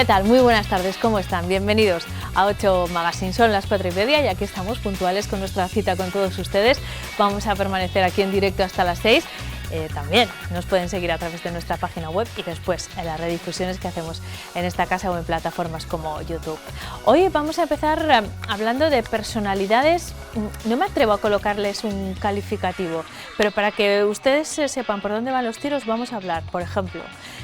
¿Qué tal? Muy buenas tardes, ¿cómo están? Bienvenidos a 8 Magazine, son las 4:30 y aquí estamos puntuales con nuestra cita con todos ustedes. Vamos a permanecer aquí en directo hasta las 6. También nos pueden seguir a través de nuestra página web y después en las redifusiones que hacemos en esta casa o en plataformas como YouTube. Hoy vamos a empezar hablando de personalidades. No me atrevo a colocarles un calificativo, pero para que ustedes sepan por dónde van los tiros, vamos a hablar, por ejemplo,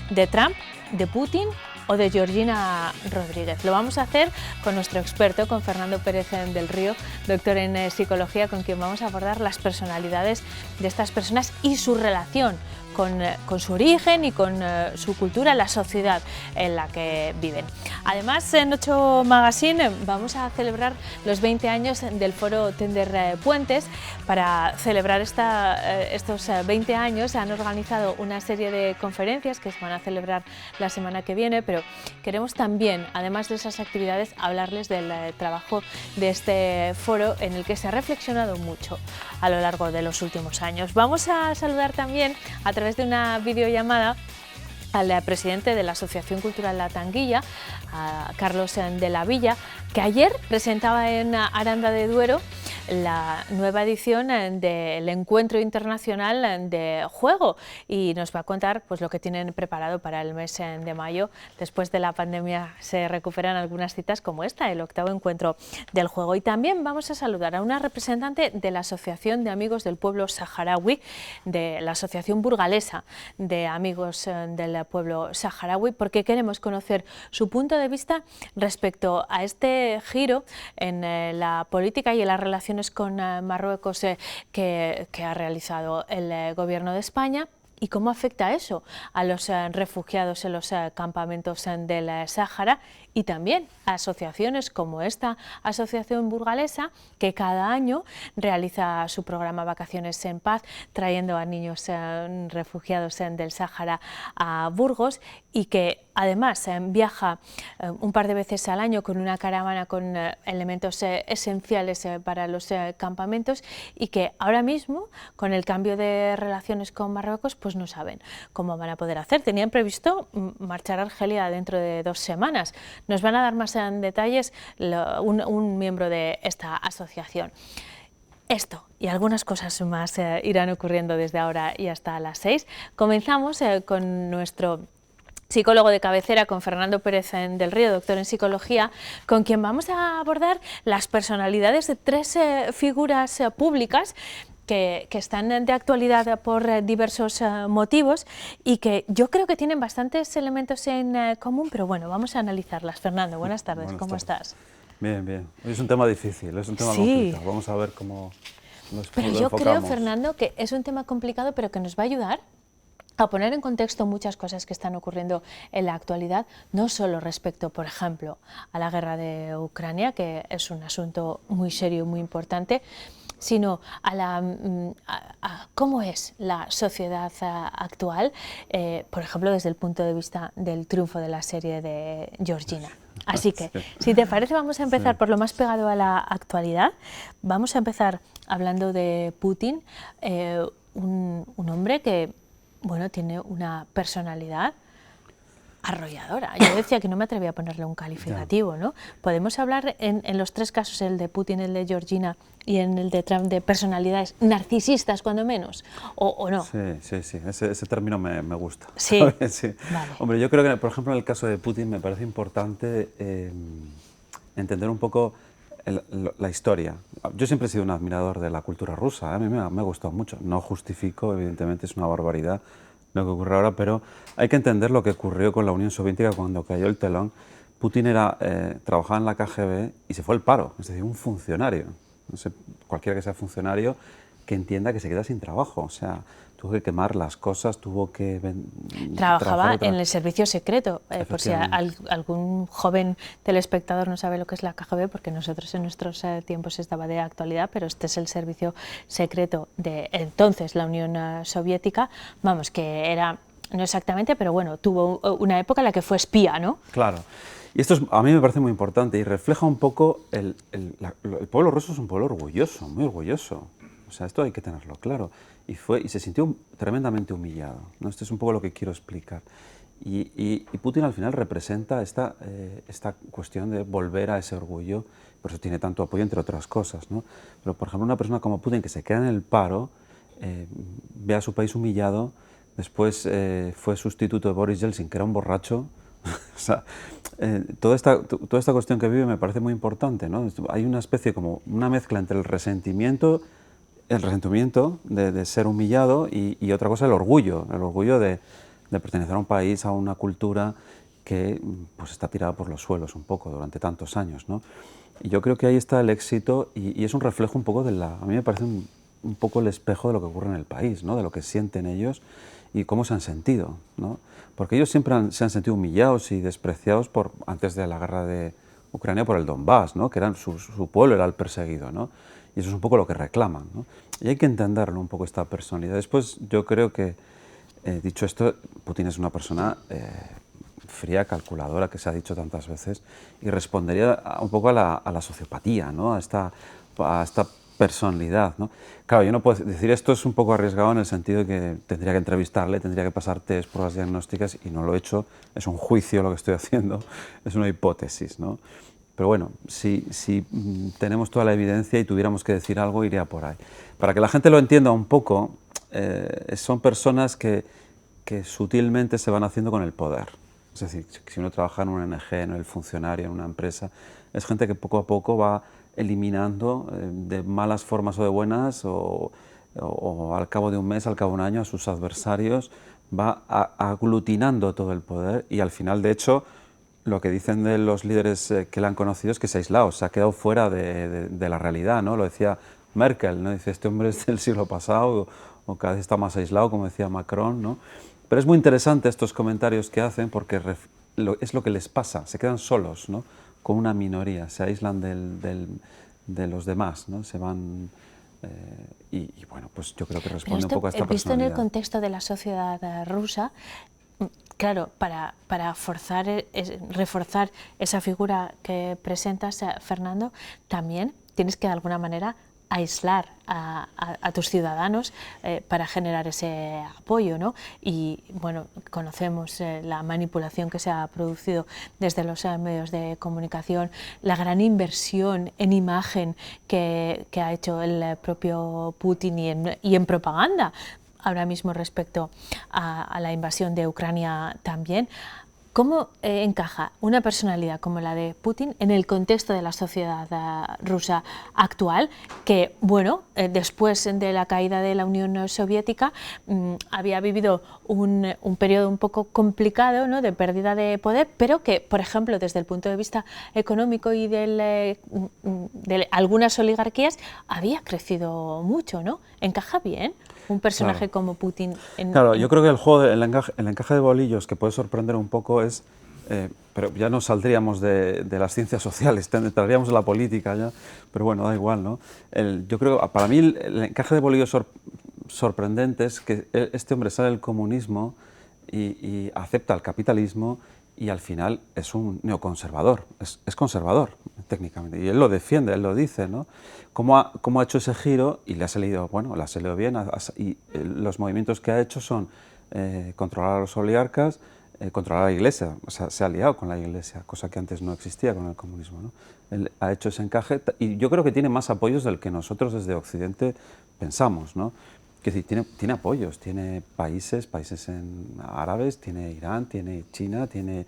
de Trump, de Putin o de Georgina Rodríguez. Lo vamos a hacer con nuestro experto, con Fernando Pérez del Río, doctor en psicología, con quien vamos a abordar las personalidades de estas personas y su relación con su origen y con su cultura, la sociedad en la que viven. Además, en 8 Magazine vamos a celebrar los 20 años del Foro Tender Puentes. Para celebrar estos 20 años han organizado una serie de conferencias que se van a celebrar la semana que viene, pero queremos también, además de esas actividades, hablarles del trabajo de este foro en el que se ha reflexionado mucho a lo largo de los últimos años. Vamos a saludar también a través de una videollamada al presidente de la Asociación Cultural La Tanguilla, a Carlos de la Villa, que ayer presentaba en Aranda de Duero la nueva edición del Encuentro Internacional de Juego y nos va a contar pues, lo que tienen preparado para el mes de mayo. Después de la pandemia se recuperan algunas citas como esta, el 8º Encuentro del Juego. Y también vamos a saludar a una representante de la Asociación de Amigos del Pueblo Saharaui, de la Asociación Burgalesa de Amigos del Pueblo Saharaui, porque queremos conocer su punto de vista respecto a este giro en la política y en las relaciones con Marruecos que ha realizado el Gobierno de España y cómo afecta eso a los refugiados en los campamentos del Sáhara y también a asociaciones como esta asociación burgalesa que cada año realiza su programa Vacaciones en Paz trayendo a niños refugiados del Sáhara a Burgos y que además viaja un par de veces al año con una caravana con elementos esenciales para los campamentos y que ahora mismo con el cambio de relaciones con Marruecos pues no saben cómo van a poder hacer. Tenían previsto marchar a Argelia dentro de 2 semanas. Nos van a dar más detalles un miembro de esta asociación. Esto y algunas cosas más irán ocurriendo desde ahora y hasta las 6. Comenzamos con nuestro psicólogo de cabecera, con Fernando Pérez del Río, doctor en psicología, con quien vamos a abordar las personalidades de 3 figuras públicas que están de actualidad por diversos motivos y que yo creo que tienen bastantes elementos en común, pero bueno, vamos a analizarlas. Fernando, buenas tardes, ¿cómo estás? Bien, bien. Es un tema difícil, es un tema complicado. Vamos a ver cómo nos Pero yo creo, Fernando, que es un tema complicado, pero que nos va a ayudar a poner en contexto muchas cosas que están ocurriendo en la actualidad, no solo respecto, por ejemplo, a la guerra de Ucrania, que es un asunto muy serio y muy importante, sino a cómo es la sociedad actual, por ejemplo, desde el punto de vista del triunfo de la serie de Georgina. Así que, si te parece, vamos a empezar por lo más pegado a la actualidad. Vamos a empezar hablando de Putin, un hombre que, bueno, tiene una personalidad arrolladora. Yo decía que no me atrevía a ponerle un calificativo, ¿no? Podemos hablar en los 3 casos, el de Putin, el de Georgina y en el de Trump, de personalidades narcisistas, cuando menos, o no. Sí, ese término me gusta. Sí, sí. Vale. Hombre, yo creo que, por ejemplo, en el caso de Putin me parece importante entender un poco la historia. Yo siempre he sido un admirador de la cultura rusa, a mí me ha gustado mucho. No justifico, evidentemente es una barbaridad lo que ocurre ahora, pero hay que entender lo que ocurrió con la Unión Soviética cuando cayó el telón. Putin trabajaba en la KGB y se fue al paro, es decir, un funcionario. No sé, cualquiera que sea funcionario que entienda que se queda sin trabajo, o sea, tuvo que quemar las cosas, tuvo que... Trabajaba en el servicio secreto, por si algún joven telespectador no sabe lo que es la KGB, porque nosotros en nuestros tiempos estaba de actualidad, pero este es el servicio secreto de entonces la Unión Soviética, vamos, que era, no exactamente, pero bueno, tuvo una época en la que fue espía, ¿no? Claro. Y esto a mí me parece muy importante y refleja un poco el pueblo ruso es un pueblo orgulloso, muy orgulloso. O sea, esto hay que tenerlo claro. Y se sintió tremendamente humillado, ¿no? Esto es un poco lo que quiero explicar. Y Putin al final representa esta cuestión de volver a ese orgullo, por eso tiene tanto apoyo, entre otras cosas, ¿no? Pero, por ejemplo, una persona como Putin, que se queda en el paro, ve a su país humillado, después fue sustituto de Boris Yeltsin, que era un borracho. O sea, toda esta cuestión que vive me parece muy importante, ¿no? Hay una especie, como una mezcla entre el resentimiento de ser humillado y otra cosa, el orgullo de pertenecer a un país, a una cultura que pues está tirada por los suelos un poco durante tantos años, ¿no? Y yo creo que ahí está el éxito y es un reflejo un poco a mí me parece un poco el espejo de lo que ocurre en el país, ¿no? De lo que sienten ellos y cómo se han sentido, ¿no? Porque ellos siempre se han sentido humillados y despreciados antes de la guerra de Ucrania por el Donbass, ¿no? Que su pueblo era el perseguido, ¿no? Y eso es un poco lo que reclaman, ¿no? Y hay que entenderlo un poco, esta personalidad. Después yo creo que, dicho esto, Putin es una persona fría, calculadora, que se ha dicho tantas veces, y respondería un poco a la sociopatía, ¿no? a esta personalidad, ¿no? Claro, yo no puedo decir esto, es un poco arriesgado en el sentido de que tendría que entrevistarle, tendría que pasar test, pruebas diagnósticas, y no lo he hecho, es un juicio lo que estoy haciendo, es una hipótesis, ¿no? Pero bueno, si tenemos toda la evidencia y tuviéramos que decir algo, iría por ahí. Para que la gente lo entienda un poco, son personas que sutilmente se van haciendo con el poder. Es decir, si uno trabaja en una ONG, en el funcionario, en una empresa, es gente que poco a poco va eliminando de malas formas o de buenas, o al cabo de un mes, al cabo de un año, a sus adversarios, va aglutinando todo el poder y al final, de hecho, lo que dicen de los líderes que le han conocido es que se ha aislado, se ha quedado fuera de la realidad, ¿no? Lo decía Merkel, ¿no? Dice, este hombre es del siglo pasado o cada vez está más aislado, como decía Macron, ¿no? Pero es muy interesante estos comentarios que hacen porque es lo que les pasa, se quedan solos, ¿no? Con una minoría, se aíslan de los demás, ¿no? Se van... y bueno, pues yo creo que responde un poco a esta visto en el personalidad. contexto de la sociedad rusa, claro, para reforzar esa figura que presentas, Fernando, también tienes que de alguna manera aislar a tus ciudadanos para generar ese apoyo, ¿no? Y bueno, conocemos la manipulación que se ha producido desde los medios de comunicación, la gran inversión en imagen que ha hecho el propio Putin y en propaganda ahora mismo respecto a la invasión de Ucrania también. ¿Cómo encaja una personalidad como la de Putin en el contexto de la sociedad rusa actual, que, bueno, después de la caída de la Unión Soviética había vivido un periodo un poco complicado, ¿no?, de pérdida de poder, pero que, por ejemplo, desde el punto de vista económico y de algunas oligarquías, había crecido mucho, ¿no? ¿Encaja bien un personaje como Putin? Claro, yo creo que el juego, el encaje de bolillos que puede sorprender un poco es, pero ya no saldríamos de las ciencias sociales, entraríamos en la política ya, pero bueno, da igual, ¿no? Yo creo, para mí, el encaje de bolillos sorprendente es que este hombre sale del comunismo y acepta el capitalismo y al final es un neoconservador, es conservador técnicamente, y él lo defiende, él lo dice, ¿no? ¿Cómo ha hecho ese giro? Y le ha salido, bueno, le ha salido bien, y los movimientos que ha hecho son controlar a los oligarcas, controlar a la Iglesia, o sea, se ha aliado con la Iglesia, cosa que antes no existía con el comunismo, ¿no? Él ha hecho ese encaje y yo creo que tiene más apoyos del que nosotros desde Occidente pensamos, ¿no? Es decir, tiene apoyos, tiene países árabes, tiene Irán, tiene China, tiene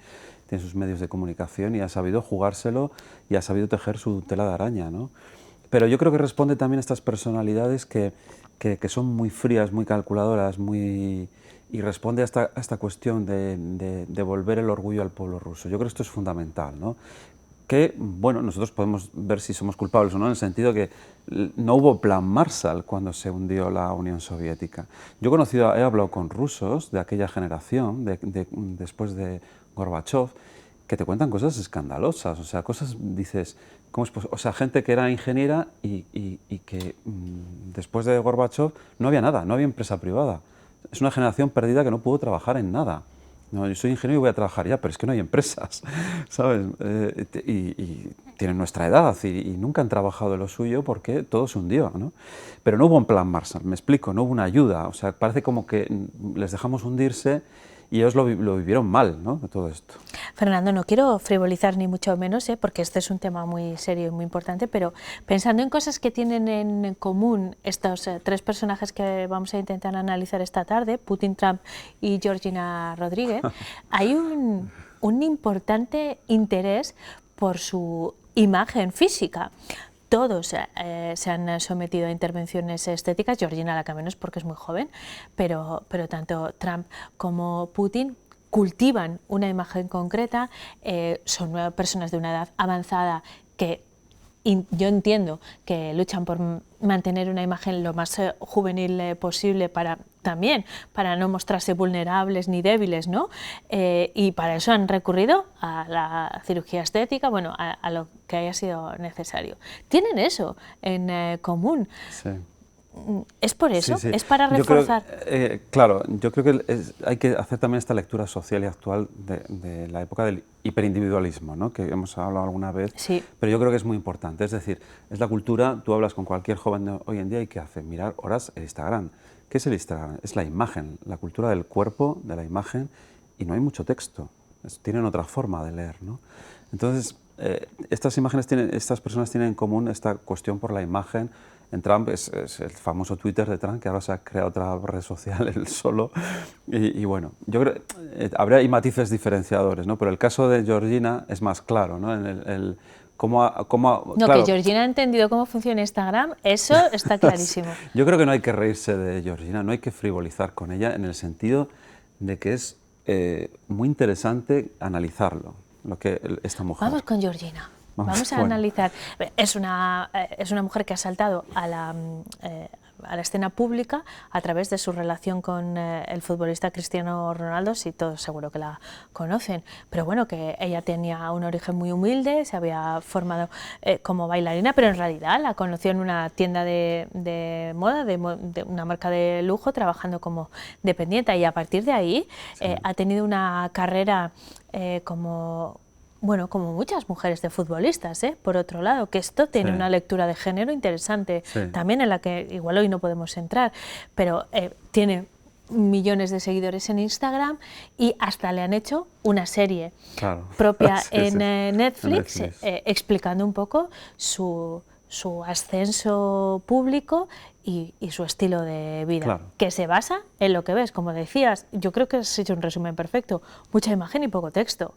sus medios de comunicación y ha sabido jugárselo y ha sabido tejer su tela de araña, ¿no? Pero yo creo que responde también a estas personalidades que son muy frías, muy calculadoras, y responde a esta cuestión de devolver el orgullo al pueblo ruso. Yo creo que esto es fundamental, ¿no? Que, bueno, nosotros podemos ver si somos culpables o no, en el sentido que no hubo plan Marshall cuando se hundió la Unión Soviética. Yo he hablado con rusos de aquella generación, después de Gorbachev, que te cuentan cosas escandalosas, o sea, dices, ¿cómo es posible? O sea, gente que era ingeniera y que después de Gorbachev no había nada, no había empresa privada. Es una generación perdida que no pudo trabajar en nada. No, yo soy ingeniero y voy a trabajar ya, pero es que no hay empresas, ¿sabes? Y tienen nuestra edad y nunca han trabajado de lo suyo porque todo se hundió, ¿no? Pero no hubo un plan Marshall, me explico, no hubo una ayuda, o sea, parece como que les dejamos hundirse y ellos lo vivieron mal, ¿no?, de todo esto. Fernando, no quiero frivolizar ni mucho menos, porque este es un tema muy serio y muy importante, pero pensando en cosas que tienen en común estos tres personajes que vamos a intentar analizar esta tarde, Putin, Trump y Georgina Rodríguez, hay un importante interés por su imagen física. Todos se han sometido a intervenciones estéticas, Georgina la que menos porque es muy joven, pero tanto Trump como Putin cultivan una imagen concreta, son personas de una edad avanzada que yo entiendo que luchan por mantener una imagen lo más juvenil posible también para no mostrarse vulnerables ni débiles, ¿no? Y para eso han recurrido a la cirugía estética, bueno, a lo que haya sido necesario. Tienen eso en común. Sí. ¿Es por eso? Sí, sí. ¿Es para reforzar? Claro, yo creo que hay que hacer también esta lectura social y actual de la época del hiperindividualismo, ¿no?, que hemos hablado alguna vez, sí, pero yo creo que es muy importante. Es decir, es la cultura, tú hablas con cualquier joven de hoy en día y ¿qué hace? Mirar horas el Instagram. ¿Qué es el Instagram? Es la imagen, la cultura del cuerpo, de la imagen, y no hay mucho texto, tienen otra forma de leer, ¿no? Entonces, estas personas tienen en común esta cuestión por la imagen. En Trump es el famoso Twitter de Trump, que ahora se ha creado otra red social él solo. Y bueno, yo creo que habría matices diferenciadores, ¿no? Pero el caso de Georgina es más claro, ¿no? No, claro, que Georgina ha entendido cómo funciona Instagram, eso está clarísimo. Yo creo que no hay que reírse de Georgina, no hay que frivolizar con ella, en el sentido de que es muy interesante analizarlo, lo que esta mujer... Vamos con Georgina. Vamos a analizar. Es una mujer que ha saltado a la escena pública a través de su relación con el futbolista Cristiano Ronaldo, si todos seguro que la conocen, pero bueno, que ella tenía un origen muy humilde, se había formado como bailarina, pero en realidad la conoció en una tienda de moda, de una marca de lujo, trabajando como dependiente, y a partir de ahí ha tenido una carrera como muchas mujeres de futbolistas, por otro lado, que esto tiene una lectura de género interesante, también en la que igual hoy no podemos entrar, pero tiene millones de seguidores en Instagram y hasta le han hecho una serie propia en Netflix, explicando un poco su ascenso público y su estilo de vida, que se basa en lo que ves, como decías. Yo creo que has hecho un resumen perfecto, mucha imagen y poco texto.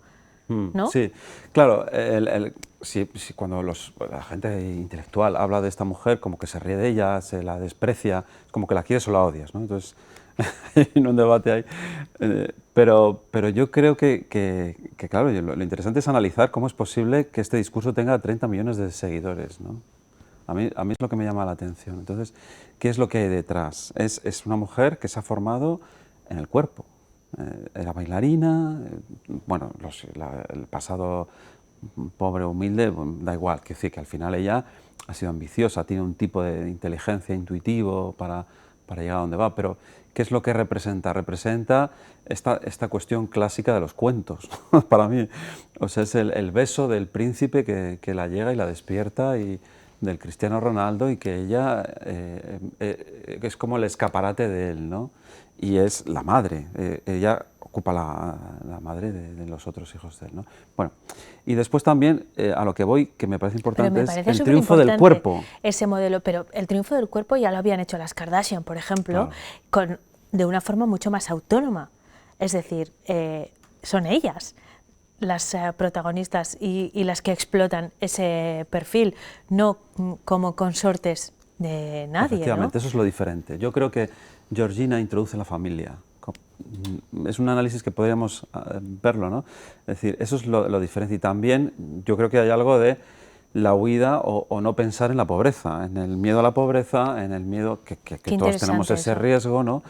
¿No? Sí, claro, cuando la gente intelectual habla de esta mujer, como que se ríe de ella, se la desprecia, es como que la quieres o la odias, ¿no? Entonces, hay un debate ahí. Pero yo creo que claro, lo interesante es analizar cómo es posible que este discurso tenga 30 millones de seguidores, ¿no? A mí es lo que me llama la atención. Entonces, ¿qué es lo que hay detrás? Es una mujer que se ha formado en el cuerpo. Era bailarina, bueno, el pasado pobre, humilde, da igual, que decir que al final ella ha sido ambiciosa, tiene un tipo de inteligencia intuitivo para llegar a donde va, pero ¿qué es lo que representa? Representa esta cuestión clásica de los cuentos, para mí. O sea, es el beso del príncipe que la llega y la despierta, y del Cristiano Ronaldo, y que ella es como el escaparate de él, ¿no? Y es la madre, ella ocupa la madre de los otros hijos de él, ¿no? Bueno, y después también, a lo que voy, que me parece importante, es el triunfo del cuerpo. Ese modelo, pero el triunfo del cuerpo ya lo habían hecho las Kardashian, por ejemplo, de una forma mucho más autónoma. Es decir, son ellas las protagonistas y las que explotan ese perfil, no como consortes de nadie. Efectivamente, ¿no? Eso es lo diferente. Yo creo que Georgina introduce la familia. Es un análisis que podríamos verlo, ¿no? Es decir, eso es lo diferente. Y también yo creo que hay algo de la huida o no pensar en la pobreza, en el miedo a la pobreza, en el miedo que todos tenemos ese riesgo, ¿no?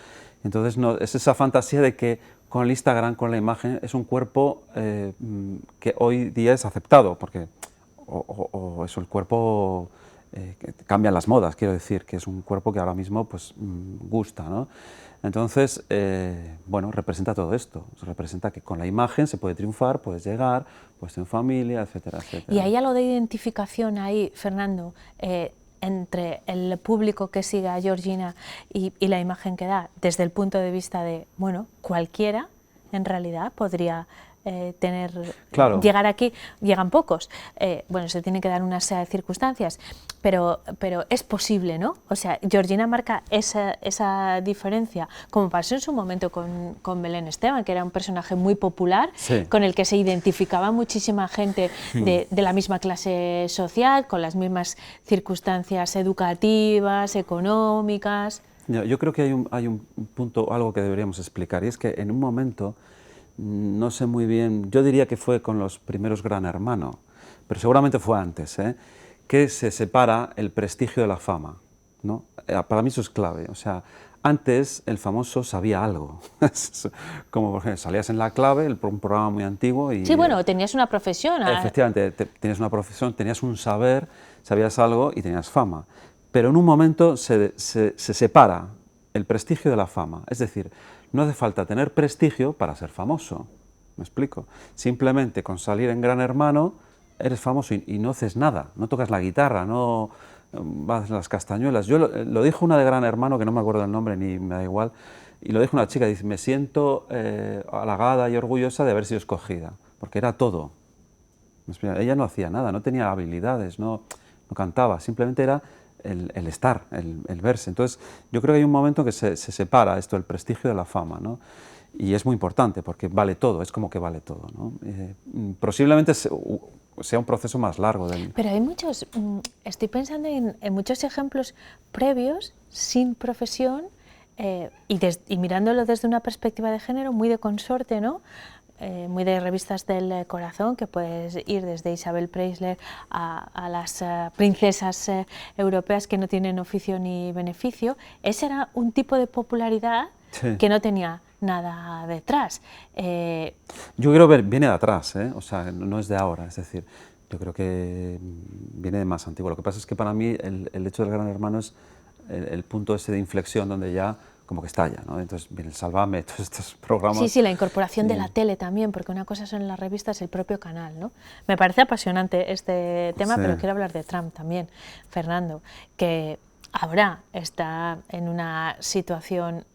Entonces, es esa fantasía de que con el Instagram, con la imagen, es un cuerpo que hoy día es aceptado, porque o es el cuerpo que cambian las modas, quiero decir, que es un cuerpo que ahora mismo pues gusta, ¿no? Entonces, bueno, representa todo esto, representa que con la imagen se puede triunfar, puedes llegar, puedes tener familia, etcétera, etcétera. ¿Y hay algo de identificación ahí, Fernando, entre el público que sigue a Georgina y la imagen que da, desde el punto de vista de, bueno, cualquiera en realidad podría Claro. llegar aquí. Llegan pocos, bueno, se tienen que dar unas circunstancias, pero es posible, ¿no? O sea, Georgina marca esa diferencia, como pasó en su momento con Belén Esteban, que era un personaje muy popular, Sí. con el que se identificaba muchísima gente de la misma clase social, con las mismas circunstancias educativas, económicas. Yo creo que hay un punto, algo que deberíamos explicar, y es que en un momento, no sé muy bien, yo diría que fue con los primeros Gran Hermano, pero seguramente fue antes, que se separa el prestigio de la fama, ¿no? Para mí eso es clave, o sea, antes el famoso sabía algo, como por ejemplo salías en La Clave, un programa muy antiguo y... Sí, bueno, tenías una profesión. Efectivamente, tenías una profesión, tenías un saber, sabías algo y tenías fama. Pero en un momento se separa el prestigio de la fama. Es decir, no hace falta tener prestigio para ser famoso. ¿Me explico? Simplemente con salir en Gran Hermano eres famoso y no haces nada. No tocas la guitarra, no vas a las castañuelas. Yo lo dijo una de Gran Hermano, que no me acuerdo el nombre ni me da igual, y lo dijo una chica, dice, me siento halagada y orgullosa de haber sido escogida, porque era todo. Ella no hacía nada, no tenía habilidades, no cantaba, simplemente era el estar, el verse. Entonces, yo creo que hay un momento que se separa esto, el prestigio de la fama, ¿no? Y es muy importante porque vale todo, es como que vale todo, ¿no? Posiblemente sea un proceso más largo. Pero hay muchos, estoy pensando en muchos ejemplos previos, sin profesión, y mirándolo desde una perspectiva de género, muy de consorte, ¿no? Muy de revistas del corazón, que puedes ir desde Isabel Preisler a las princesas europeas que no tienen oficio ni beneficio. Ese era un tipo de popularidad que no tenía nada detrás. Yo quiero ver, viene de atrás, o sea, no es de ahora, es decir, yo creo que viene de más antiguo. Lo que pasa es que para mí el hecho del Gran Hermano es el punto ese de inflexión donde ya como que estalla, ¿no? Entonces viene el Sálvame, todos estos programas. Sí, sí, la incorporación de la tele también, porque una cosa son las revistas, el propio canal, ¿no? Me parece apasionante este tema, pero quiero hablar de Trump también, Fernando, que ahora está en una situación,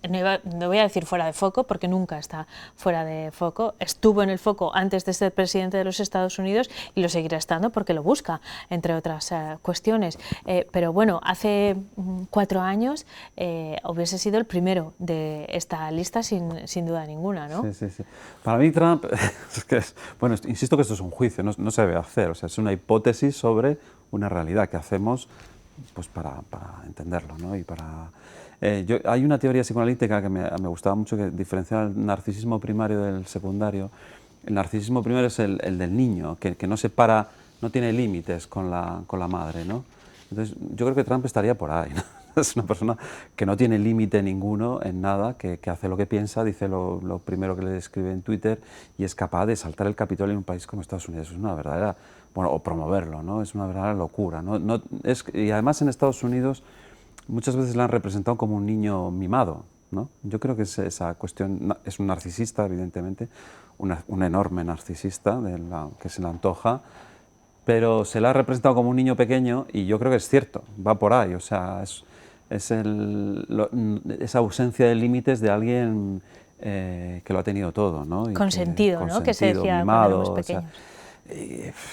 no voy a decir fuera de foco, porque nunca está fuera de foco, estuvo en el foco antes de ser presidente de los Estados Unidos y lo seguirá estando porque lo busca, entre otras cuestiones. Pero bueno, hace 4 años hubiese sido el primero de esta lista sin duda ninguna, ¿no? Sí, sí, sí. Para mí Trump, bueno, insisto que esto es un juicio, no se debe hacer, o sea, es una hipótesis sobre una realidad que hacemos pues para entenderlo, ¿no? Y hay una teoría psicoanalítica que me gustaba mucho, que diferencia el narcisismo primario del secundario. El narcisismo primario es el del niño, que no no tiene límites con la madre, ¿no? Entonces, yo creo que Trump estaría por ahí, ¿no? Es una persona que no tiene límite ninguno en nada, que hace lo que piensa, dice lo primero que le escribe en Twitter y es capaz de saltar el Capitolio en un país como Estados Unidos. Es una verdadera, bueno, o promoverlo, ¿no? Es una verdadera locura, ¿no? Y además en Estados Unidos muchas veces la han representado como un niño mimado, ¿no? Yo creo que esa cuestión, es un narcisista, evidentemente, un enorme narcisista que se le antoja, pero se la ha representado como un niño pequeño y yo creo que es cierto, va por ahí, o sea, es esa ausencia de límites de alguien que lo ha tenido todo, ¿no? Consentido, ¿no? Que se decía mimado, cuando éramos pequeños. O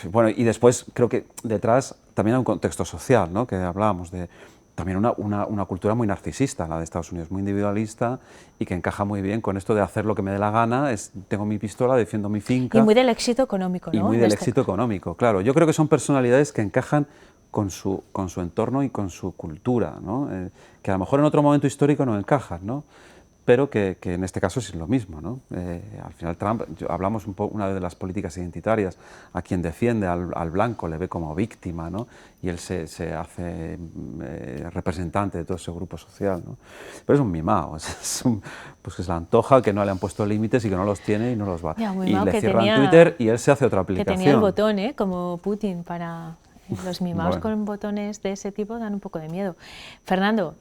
sea, bueno, y después creo que detrás también hay un contexto social, ¿no? Que hablábamos de también una cultura muy narcisista, la de Estados Unidos, muy individualista y que encaja muy bien con esto de hacer lo que me dé la gana, tengo mi pistola, defiendo mi finca. Y muy del éxito económico, ¿no? Y muy del éxito económico, claro. Yo creo que son personalidades que encajan con su entorno y con su cultura, ¿no? Que a lo mejor en otro momento histórico no encajan, ¿no? Pero que en este caso es lo mismo, ¿no? Al final Trump, hablamos una vez de las políticas identitarias, a quien defiende al blanco le ve como víctima, ¿no? Y él se hace representante de todo ese grupo social, ¿no? Pero es un mimado, pues que se le antoja, que no le han puesto límites y que no los tiene y no los va. Ya, y le cierran Twitter y él se hace otra aplicación. Que tenía el botón, como Putin, para los mimados Bueno. con botones de ese tipo dan un poco de miedo. Fernando,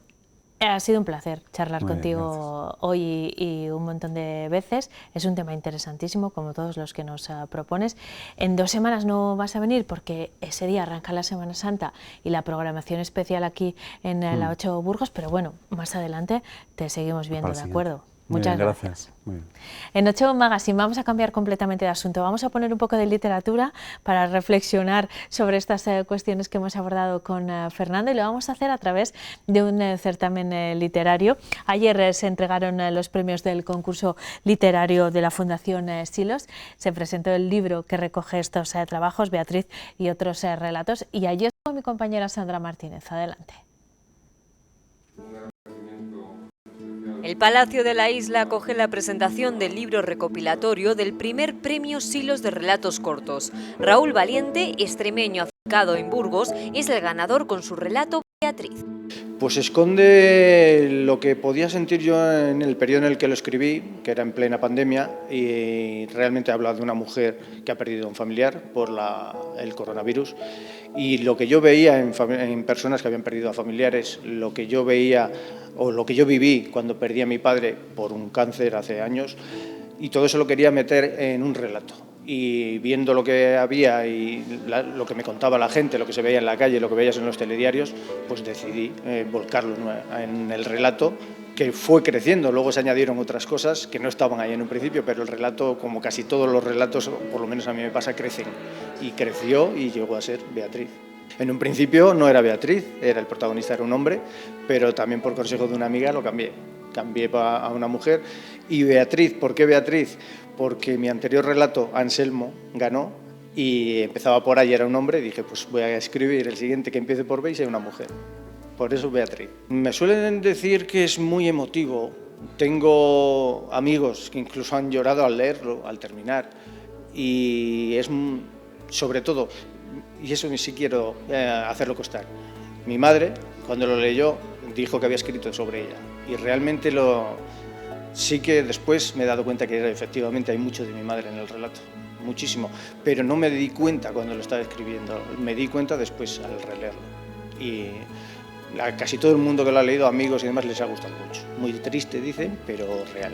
ha sido un placer charlar contigo hoy y un montón de veces. Es un tema interesantísimo, como todos los que nos propones. En 2 semanas no vas a venir porque ese día arranca la Semana Santa y la programación especial aquí en la 8 Burgos, pero bueno, más adelante te seguimos viendo, ¿de acuerdo? Muchas bien, gracias. Muy bien. En 8 Magazine vamos a cambiar completamente de asunto. Vamos a poner un poco de literatura para reflexionar sobre estas cuestiones que hemos abordado con Fernando, y lo vamos a hacer a través de un certamen literario. Ayer se entregaron los premios del concurso literario de la Fundación Silos. Se presentó el libro que recoge estos trabajos, Beatriz y otros relatos, y allí estuvo mi compañera Sandra Martínez. Adelante. El Palacio de la Isla acoge la presentación del libro recopilatorio del primer premio Silos de Relatos Cortos. Raúl Valiente, extremeño afincado en Burgos, es el ganador con su relato Beatriz. Pues esconde lo que podía sentir yo en el periodo en el que lo escribí, que era en plena pandemia, y realmente habla de una mujer que ha perdido a un familiar por el coronavirus, y lo que yo veía en personas que habían perdido a familiares, lo que yo veía o lo que yo viví cuando perdí a mi padre por un cáncer hace años, y todo eso lo quería meter en un relato. Y viendo lo que había y lo que me contaba la gente, lo que se veía en la calle, lo que veías en los telediarios, pues decidí volcarlo en el relato, que fue creciendo. Luego se añadieron otras cosas que no estaban ahí en un principio, pero el relato, como casi todos los relatos, por lo menos a mí me pasa, crecen. Y creció y llegó a ser Beatriz. En un principio no era Beatriz, el protagonista era un hombre, pero también por consejo de una amiga lo cambié. Cambié a una mujer. Y Beatriz, ¿por qué Beatriz? Porque mi anterior relato, Anselmo, ganó y empezaba por ahí, era un hombre, y dije, pues voy a escribir el siguiente que empiece por B y sea una mujer. Por eso Beatriz. Me suelen decir que es muy emotivo. Tengo amigos que incluso han llorado al leerlo, al terminar. Y es, sobre todo, y eso sí quiero hacerlo constar, mi madre, cuando lo leyó, dijo que había escrito sobre ella. Y realmente sí que después me he dado cuenta que efectivamente hay mucho de mi madre en el relato, muchísimo, pero no me di cuenta cuando lo estaba escribiendo, me di cuenta después al releerlo. Y a casi todo el mundo que lo ha leído, amigos y demás, les ha gustado mucho. Muy triste, dicen, pero real.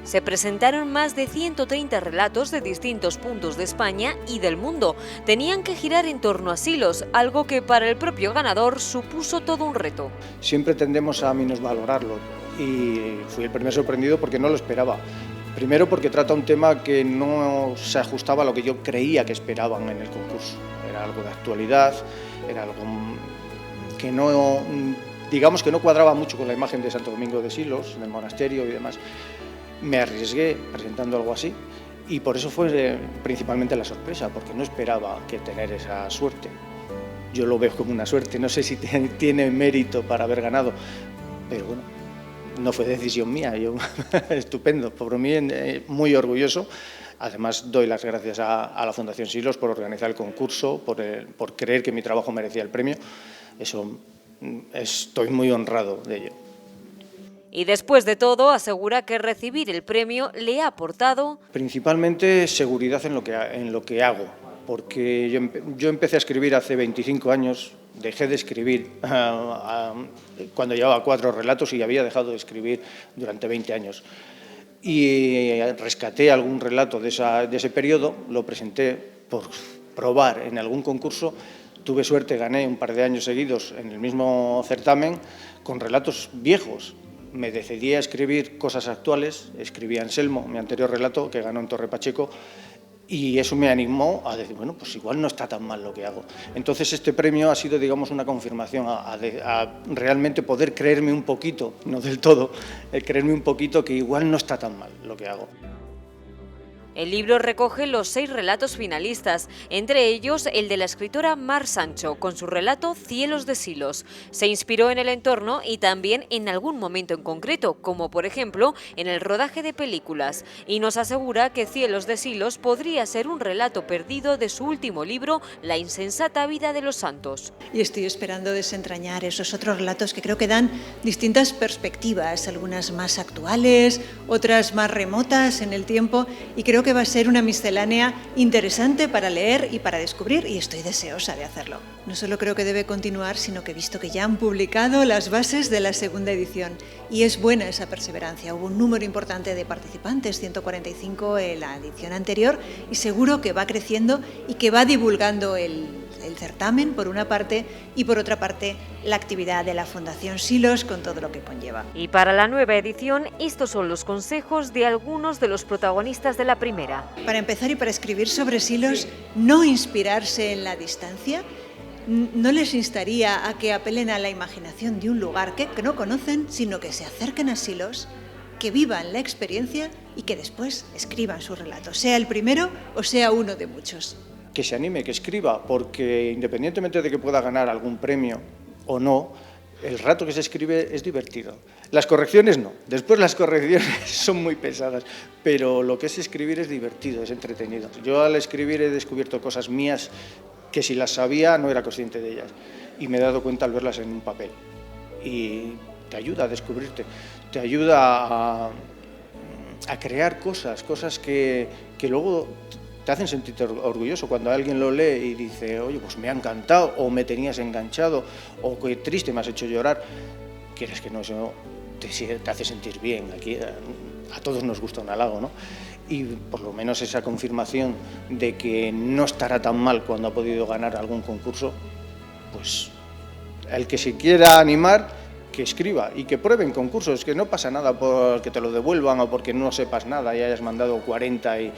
Se presentaron más de 130 relatos de distintos puntos de España y del mundo. Tenían que girar en torno a Silos, algo que para el propio ganador supuso todo un reto. Siempre tendemos a minusvalorarlo y fui el primer sorprendido porque no lo esperaba. Primero porque trata un tema que no se ajustaba a lo que yo creía que esperaban en el concurso. Era algo de actualidad, era algo que no, digamos que no cuadraba mucho con la imagen de Santo Domingo de Silos, del monasterio y demás. Me arriesgué presentando algo así y por eso fue principalmente la sorpresa, porque no esperaba que tener esa suerte. Yo lo veo como una suerte, no sé si tiene mérito para haber ganado, pero bueno, no fue decisión mía, yo estupendo, por mí muy orgulloso. Además doy las gracias a la Fundación Silos por organizar el concurso, por creer que mi trabajo merecía el premio, eso estoy muy honrado de ello. Y después de todo, asegura que recibir el premio le ha aportado principalmente seguridad en lo que hago, porque yo empecé a escribir hace 25 años, dejé de escribir cuando llevaba 4 relatos y había dejado de escribir durante 20 años. Y rescaté algún relato de ese periodo, lo presenté por probar en algún concurso, tuve suerte, gané un par de años seguidos en el mismo certamen con relatos viejos. Me decidí a escribir cosas actuales, escribí Anselmo, mi anterior relato, que ganó en Torre Pacheco, y eso me animó a decir, bueno, pues igual no está tan mal lo que hago. Entonces este premio ha sido, digamos, una confirmación a realmente poder creerme un poquito, no del todo, creerme un poquito que igual no está tan mal lo que hago. El libro recoge los 6 relatos finalistas, entre ellos el de la escritora Mar Sancho, con su relato Cielos de Silos. Se inspiró en el entorno y también en algún momento en concreto, como por ejemplo en el rodaje de películas, y nos asegura que Cielos de Silos podría ser un relato perdido de su último libro, La insensata vida de los santos. Y estoy esperando desentrañar esos otros relatos que creo que dan distintas perspectivas, algunas más actuales, otras más remotas en el tiempo, y creo que va a ser una miscelánea interesante para leer y para descubrir, y estoy deseosa de hacerlo. No solo creo que debe continuar, sino que he visto que ya han publicado las bases de la segunda edición, y es buena esa perseverancia. Hubo un número importante de participantes, 145 en la edición anterior, y seguro que va creciendo y que va divulgando el certamen, por una parte, y por otra parte, la actividad de la Fundación Silos con todo lo que conlleva. Y para la nueva edición, estos son los consejos de algunos de los protagonistas de la primera. Para empezar y para escribir sobre Silos, no inspirarse en la distancia. No les instaría a que apelen a la imaginación de un lugar que no conocen, sino que se acerquen a Silos, que vivan la experiencia y que después escriban su relato, sea el primero o sea uno de muchos. Que se anime, que escriba, porque independientemente de que pueda ganar algún premio o no, el rato que se escribe es divertido. Las correcciones no, después las correcciones son muy pesadas, pero lo que es escribir es divertido, es entretenido. Yo al escribir he descubierto cosas mías que si las sabía no era consciente de ellas y me he dado cuenta al verlas en un papel. Y te ayuda a descubrirte, te ayuda a crear cosas que luego te hacen sentirte orgulloso cuando alguien lo lee y dice, oye, pues me ha encantado, o me tenías enganchado, o qué triste, me has hecho llorar. Quieres que no, eso te hace sentir bien. Aquí a todos nos gusta un halago, ¿no? Y por lo menos esa confirmación de que no estará tan mal cuando ha podido ganar algún concurso, pues el que se quiera animar, que escriba y que prueben concursos, que no pasa nada porque te lo devuelvan o porque no sepas nada y hayas mandado 40 y...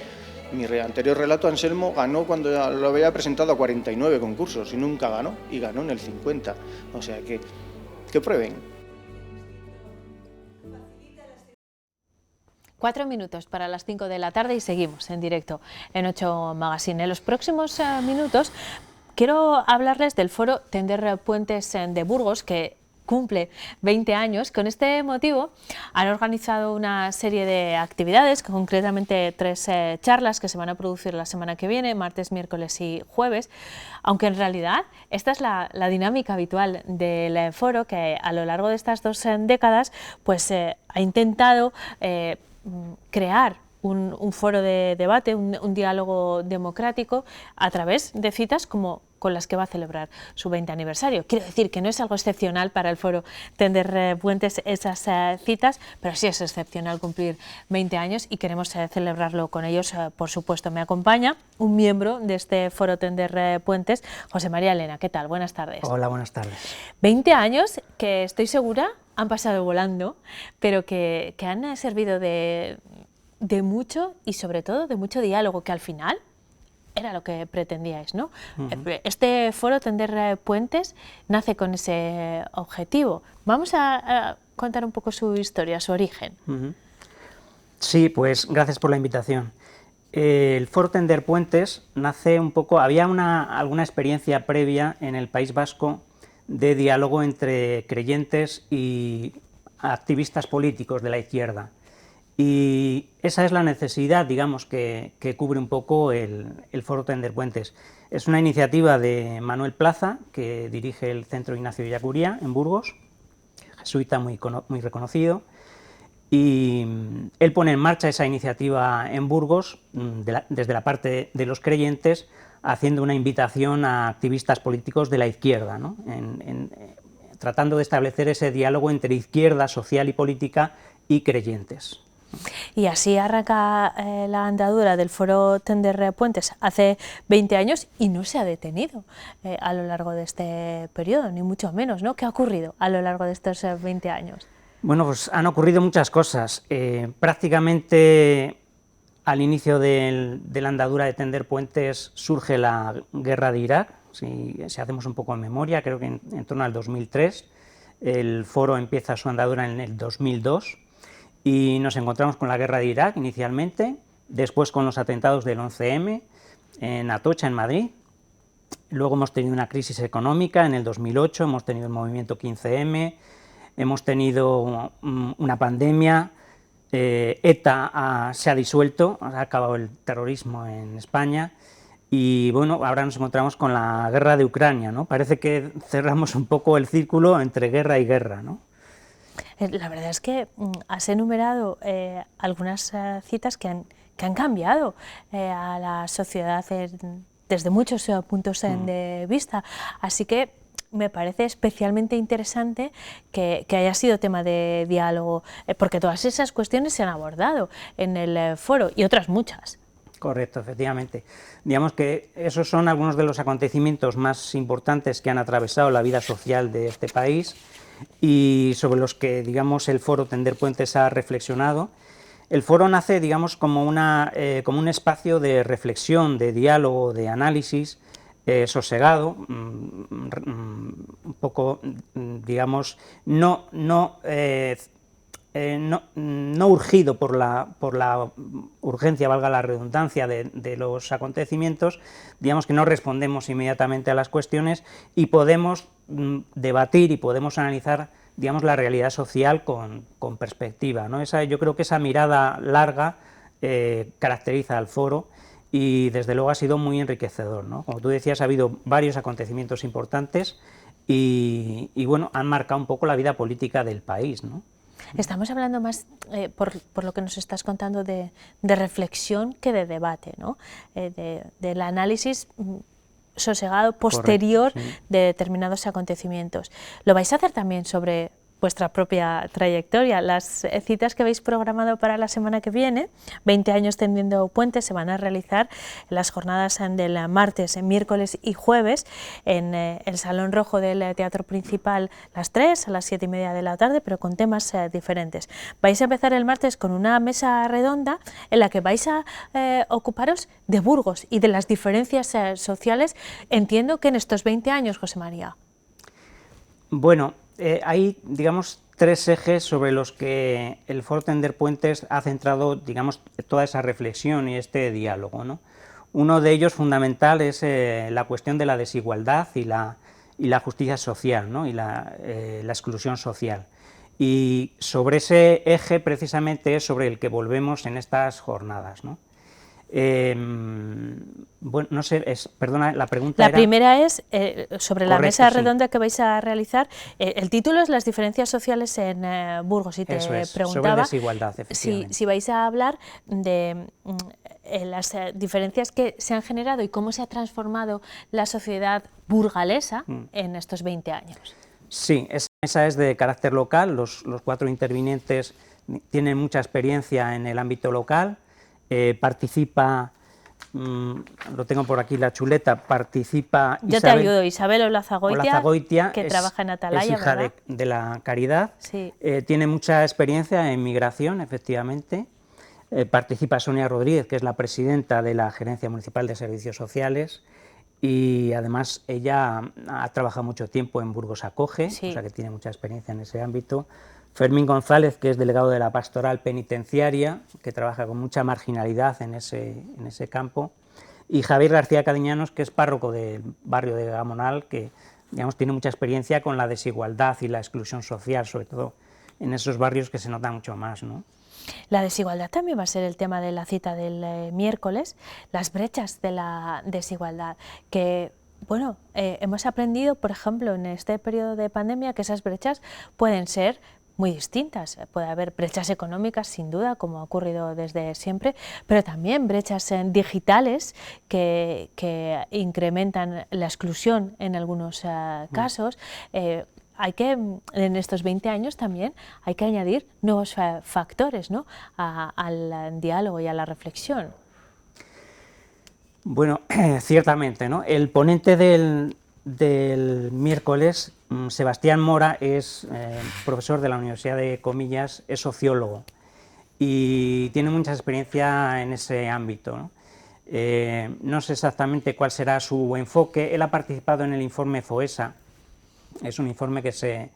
Mi anterior relato, Anselmo, ganó cuando lo había presentado a 49 concursos y nunca ganó, y ganó en el 50. O sea que prueben. 4 minutos para las 5 de la tarde y seguimos en directo en 8 Magazine. En los próximos minutos quiero hablarles del foro Tender Puentes de Burgos, que cumple 20 años. Con este motivo han organizado una serie de actividades, concretamente 3 charlas que se van a producir la semana que viene, martes, miércoles y jueves, aunque en realidad esta es la dinámica habitual del foro, que a lo largo de estas 2 décadas pues, ha intentado crear un foro de debate, un diálogo democrático a través de citas como con las que va a celebrar su 20 aniversario. Quiero decir que no es algo excepcional para el foro Tender Puentes esas citas, pero sí es excepcional cumplir 20 años y queremos celebrarlo con ellos, por supuesto. Me acompaña un miembro de este foro Tender Puentes, José María Elena. ¿Qué tal? Buenas tardes. Hola, buenas tardes. 20 años que estoy segura han pasado volando, pero que han servido de mucho y sobre todo de mucho diálogo, que al final era lo que pretendíais, ¿no? Este foro Tender Puentes nace con ese objetivo. Vamos a contar un poco su historia, su origen. Sí, pues gracias por la invitación. El foro Tender Puentes nace un poco, había alguna experiencia previa en el País Vasco de diálogo entre creyentes y activistas políticos de la izquierda. Y esa es la necesidad, digamos, que cubre un poco el foro Tender Puentes. Es una iniciativa de Manuel Plaza, que dirige el Centro Ignacio Ellacuría en Burgos, jesuita muy reconocido, y él pone en marcha esa iniciativa en Burgos desde la parte de los creyentes, haciendo una invitación a activistas políticos de la izquierda, ¿no? Tratando de establecer ese diálogo entre izquierda social y política y creyentes. Y así arranca la andadura del foro Tender Puentes hace 20 años y no se ha detenido a lo largo de este periodo, ni mucho menos, ¿no? ¿Qué ha ocurrido a lo largo de estos 20 años? Bueno, pues han ocurrido muchas cosas. Prácticamente al inicio de la andadura de Tender Puentes surge la guerra de Irak. Si hacemos un poco de memoria, creo que en torno al 2003. El foro empieza su andadura en el 2002. Y nos encontramos con la guerra de Irak inicialmente, después con los atentados del 11M en Atocha, en Madrid. Luego hemos tenido una crisis económica en el 2008, hemos tenido el movimiento 15M, hemos tenido una pandemia, ETA se ha disuelto, ha acabado el terrorismo en España y bueno, ahora nos encontramos con la guerra de Ucrania, ¿no? Parece que cerramos un poco el círculo entre guerra y guerra, ¿no? La verdad es que has enumerado algunas citas que han cambiado a la sociedad desde muchos puntos de vista, así que me parece especialmente interesante que haya sido tema de diálogo, porque todas esas cuestiones se han abordado en el foro y otras muchas. Correcto, efectivamente. Digamos que esos son algunos de los acontecimientos más importantes que han atravesado la vida social de este país y sobre los que, digamos, el Foro Tender Puentes ha reflexionado. El foro nace, digamos, como un espacio de reflexión, de diálogo, de análisis sosegado, un poco, digamos, no urgido por la urgencia, valga la redundancia, de los acontecimientos, digamos que no respondemos inmediatamente a las cuestiones y podemos debatir y podemos analizar, digamos, la realidad social con perspectiva, ¿no? Yo creo que esa mirada larga caracteriza al foro y desde luego ha sido muy enriquecedor, ¿no? Como tú decías, ha habido varios acontecimientos importantes y bueno, han marcado un poco la vida política del país, ¿no? Estamos hablando más, por lo que nos estás contando, de reflexión que de debate, ¿no? Del análisis sosegado posterior. Correcto, sí, de determinados acontecimientos. ¿Lo vais a hacer también sobre vuestra propia trayectoria? Las citas que habéis programado para la semana que viene, 20 años tendiendo puentes, se van a realizar en las jornadas del martes, miércoles y jueves en el Salón Rojo del Teatro Principal, las 3, a las 7:30 de la tarde, pero con temas diferentes. Vais a empezar el martes con una mesa redonda en la que vais a ocuparos de Burgos y de las diferencias sociales, entiendo que en estos 20 años, José María. Bueno, hay, digamos, tres ejes sobre los que el Foro Tender Puentes ha centrado, digamos, toda esa reflexión y este diálogo, ¿no? Uno de ellos fundamental es la cuestión de la desigualdad y la justicia social, ¿no? Y la exclusión social. Y sobre ese eje precisamente es sobre el que volvemos en estas jornadas, ¿no? Bueno, no sé, perdona, la pregunta era... primera es sobre la mesa redonda, sí, que vais a realizar. El título es Las diferencias sociales en Burgos, y te preguntaba sobre desigualdad, efectivamente. si vais a hablar de las diferencias que se han generado y cómo se ha transformado la sociedad burgalesa en estos 20 años. Sí, esa mesa es de carácter local, los 4 intervinientes tienen mucha experiencia en el ámbito local. Participa, lo tengo por aquí la chuleta, participa Yo te ayudo, Isabel Olazagoitia, que trabaja en Atalaya, es hija de la Caridad, sí. Tiene mucha experiencia en migración, efectivamente. Participa Sonia Rodríguez, que es la presidenta de la Gerencia Municipal de Servicios Sociales, y además ella ha trabajado mucho tiempo en Burgos Acoge, sí, o sea que tiene mucha experiencia en ese ámbito. Fermín González, que es delegado de la Pastoral Penitenciaria, que trabaja con mucha marginalidad en ese campo, y Javier García Cadiñanos, que es párroco del barrio de Gamonal, que, digamos, tiene mucha experiencia con la desigualdad y la exclusión social, sobre todo en esos barrios que se nota mucho más, ¿no? La desigualdad también va a ser el tema de la cita del miércoles, las brechas de la desigualdad, que... Bueno, hemos aprendido, por ejemplo, en este periodo de pandemia, que esas brechas pueden ser muy distintas. Puede haber brechas económicas, sin duda, como ha ocurrido desde siempre, pero también brechas digitales que incrementan la exclusión en algunos casos. Hay que, en estos 20 años también, hay que añadir nuevos factores, ¿no?, al diálogo y a la reflexión. Bueno, ciertamente, ¿no? El ponente del miércoles, Sebastián Mora, es profesor de la Universidad de Comillas, es sociólogo y tiene mucha experiencia en ese ámbito, ¿no? No sé exactamente cuál será su enfoque. Él ha participado en el informe FOESA, es un informe que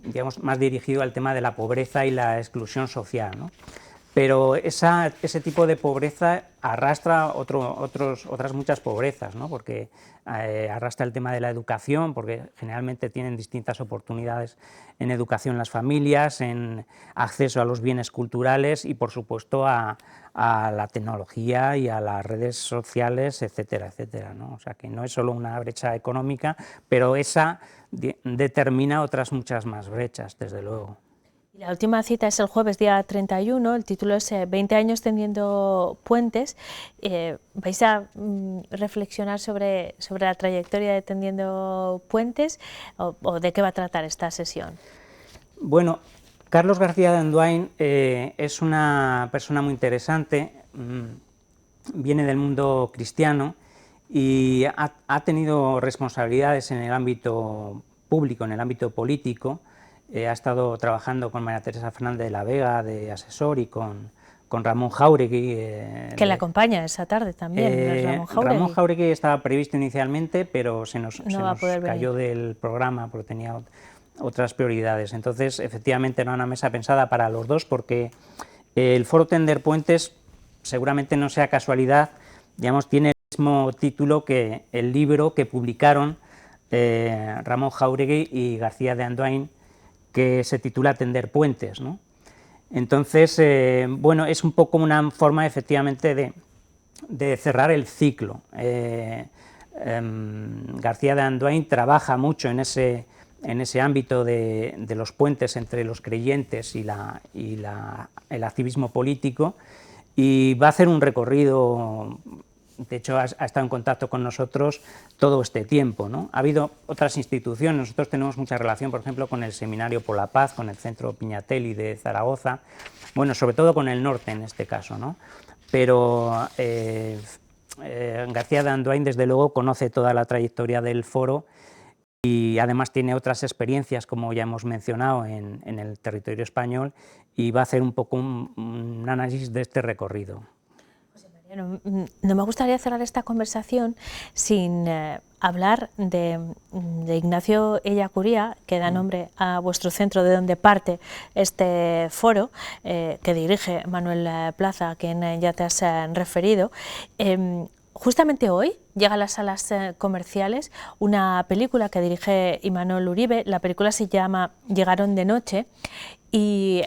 digamos, más dirigido al tema de la pobreza y la exclusión social, ¿no? Pero ese tipo de pobreza arrastra otras muchas pobrezas, ¿no? Porque arrastra el tema de la educación, porque generalmente tienen distintas oportunidades en educación las familias, en acceso a los bienes culturales y, por supuesto, a la tecnología y a las redes sociales, etcétera, etcétera, ¿no? O sea, que no es solo una brecha económica, pero esa determina otras muchas más brechas, desde luego. La última cita es el jueves, día 31, el título es 20 años tendiendo puentes. ¿Vais a reflexionar sobre la trayectoria de Tendiendo Puentes o de qué va a tratar esta sesión? Bueno, Carlos García de Andoain es una persona muy interesante. viene del mundo cristiano y ha tenido responsabilidades en el ámbito público, en el ámbito político. Ha estado trabajando con María Teresa Fernández de la Vega de asesor y con Ramón Jáuregui. Que le acompaña esa tarde también, ¿no es Ramón Jáuregui? Ramón Jáuregui estaba previsto inicialmente, pero se nos cayó venir del programa porque tenía otras prioridades. Entonces, efectivamente, era una mesa pensada para los dos, porque el Foro Tender Puentes, seguramente no sea casualidad, digamos, tiene el mismo título que el libro que publicaron Ramón Jáuregui y García de Andoain, que se titula Tender Puentes, ¿no? Entonces, bueno, es un poco una forma, efectivamente, de cerrar el ciclo. García de Andoain trabaja mucho en ese ámbito de los puentes entre los creyentes y el activismo político, y va a hacer un recorrido. De hecho, ha estado en contacto con nosotros todo este tiempo, ¿no? Ha habido otras instituciones, nosotros tenemos mucha relación, por ejemplo, con el Seminario por la Paz, con el Centro Piñatelli de Zaragoza, bueno, sobre todo con el norte en este caso, ¿no? Pero García de Andoain, desde luego, conoce toda la trayectoria del foro y además tiene otras experiencias, como ya hemos mencionado, en el territorio español, y va a hacer un poco un análisis de este recorrido. No me gustaría cerrar esta conversación sin hablar de Ignacio Ellacuría, que da nombre a vuestro centro, de donde parte este foro, que dirige Manuel Plaza, a quien ya te has referido. Justamente hoy llega a las salas comerciales una película que dirige Imanol Uribe. La película se llama Llegaron de noche y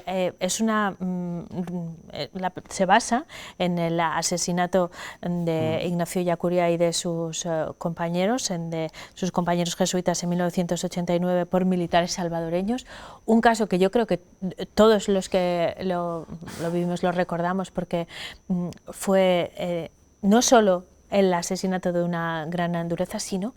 se basa en el asesinato de Ignacio Ellacuría y de sus compañeros, jesuitas en 1989 por militares salvadoreños. Un caso que yo creo que todos los que lo vivimos lo recordamos, porque fue no solo el asesinato de una gran dureza, sino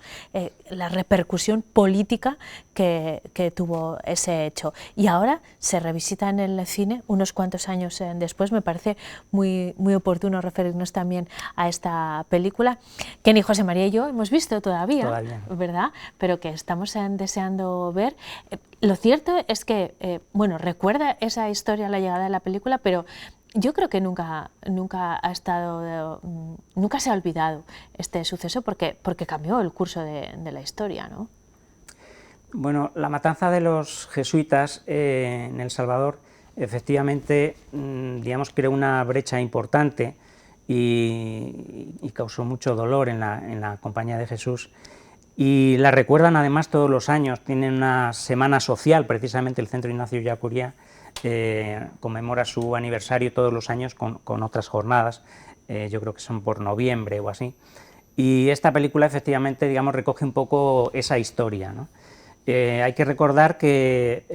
la repercusión política que tuvo ese hecho. Y ahora se revisita en el cine, unos cuantos años después. Me parece muy, muy oportuno referirnos también a esta película, que ni José María y yo hemos visto todavía, ¿verdad? Pero que estamos deseando ver. Lo cierto es que, bueno, recuerda esa historia, la llegada de la película, pero yo creo que nunca se ha olvidado este suceso, porque cambió el curso de la historia, ¿no? Bueno, la matanza de los jesuitas en El Salvador, efectivamente, digamos, creó una brecha importante y causó mucho dolor en la Compañía de Jesús. Y la recuerdan además todos los años, tienen una semana social, precisamente el Centro Ignacio Ellacuría conmemora su aniversario todos los años con otras jornadas, yo creo que son por noviembre o así, y esta película efectivamente, digamos, recoge un poco esa historia, ¿no? Hay que recordar que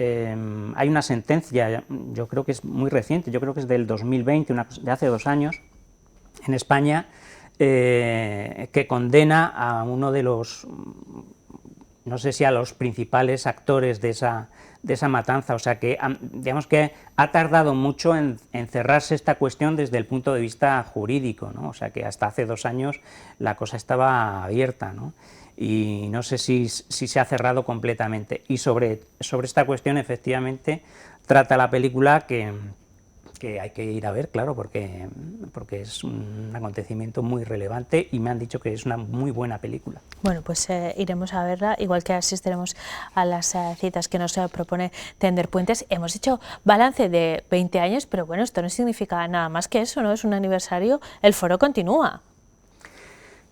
hay una sentencia, yo creo que es muy reciente, yo creo que es del 2020, de hace 2 años, en España, que condena a uno de los, no sé si a los principales actores de esa matanza. O sea que, digamos que ha tardado mucho en cerrarse esta cuestión desde el punto de vista jurídico, ¿no? O sea que hasta hace 2 años la cosa estaba abierta, ¿no? Y no sé si se ha cerrado completamente. Y sobre esta cuestión, efectivamente, trata la película que hay que ir a ver, claro, porque es un acontecimiento muy relevante y me han dicho que es una muy buena película. Bueno, pues iremos a verla, igual que asistiremos a las citas que nos propone Tender Puentes. Hemos hecho balance de 20 años, pero bueno, esto no significa nada más que eso, ¿no? Es un aniversario, el foro continúa.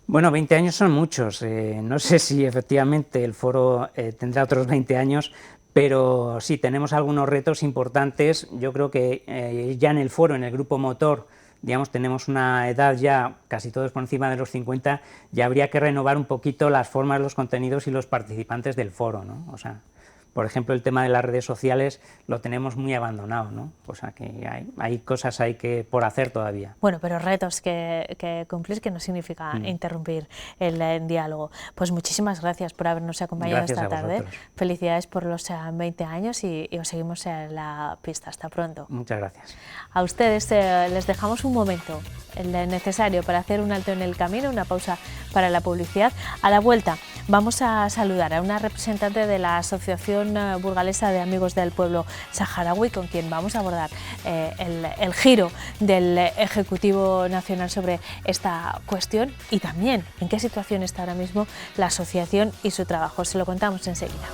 Bueno, 20 años son muchos, no sé si efectivamente el foro tendrá otros 20 años, pero sí, tenemos algunos retos importantes. Yo creo que ya en el foro, en el grupo motor, digamos, tenemos una edad ya casi todos por encima de los 50, ya habría que renovar un poquito las formas, los contenidos y los participantes del foro, ¿no? O sea, Por ejemplo, el tema de las redes sociales lo tenemos muy abandonado, ¿no? O sea que hay cosas por hacer todavía. Bueno, pero retos que cumplir, que no significa interrumpir el diálogo. Pues muchísimas gracias por habernos acompañado esta tarde. Felicidades por los 20 años y os seguimos en la pista. Hasta pronto. Muchas gracias. A ustedes les dejamos un momento, el necesario para hacer un alto en el camino, una pausa para la publicidad. A la vuelta vamos a saludar a una representante de la Asociación Burgalesa de Amigos del Pueblo Saharaui, con quien vamos a abordar el giro del Ejecutivo Nacional sobre esta cuestión y también en qué situación está ahora mismo la asociación y su trabajo. Se lo contamos enseguida.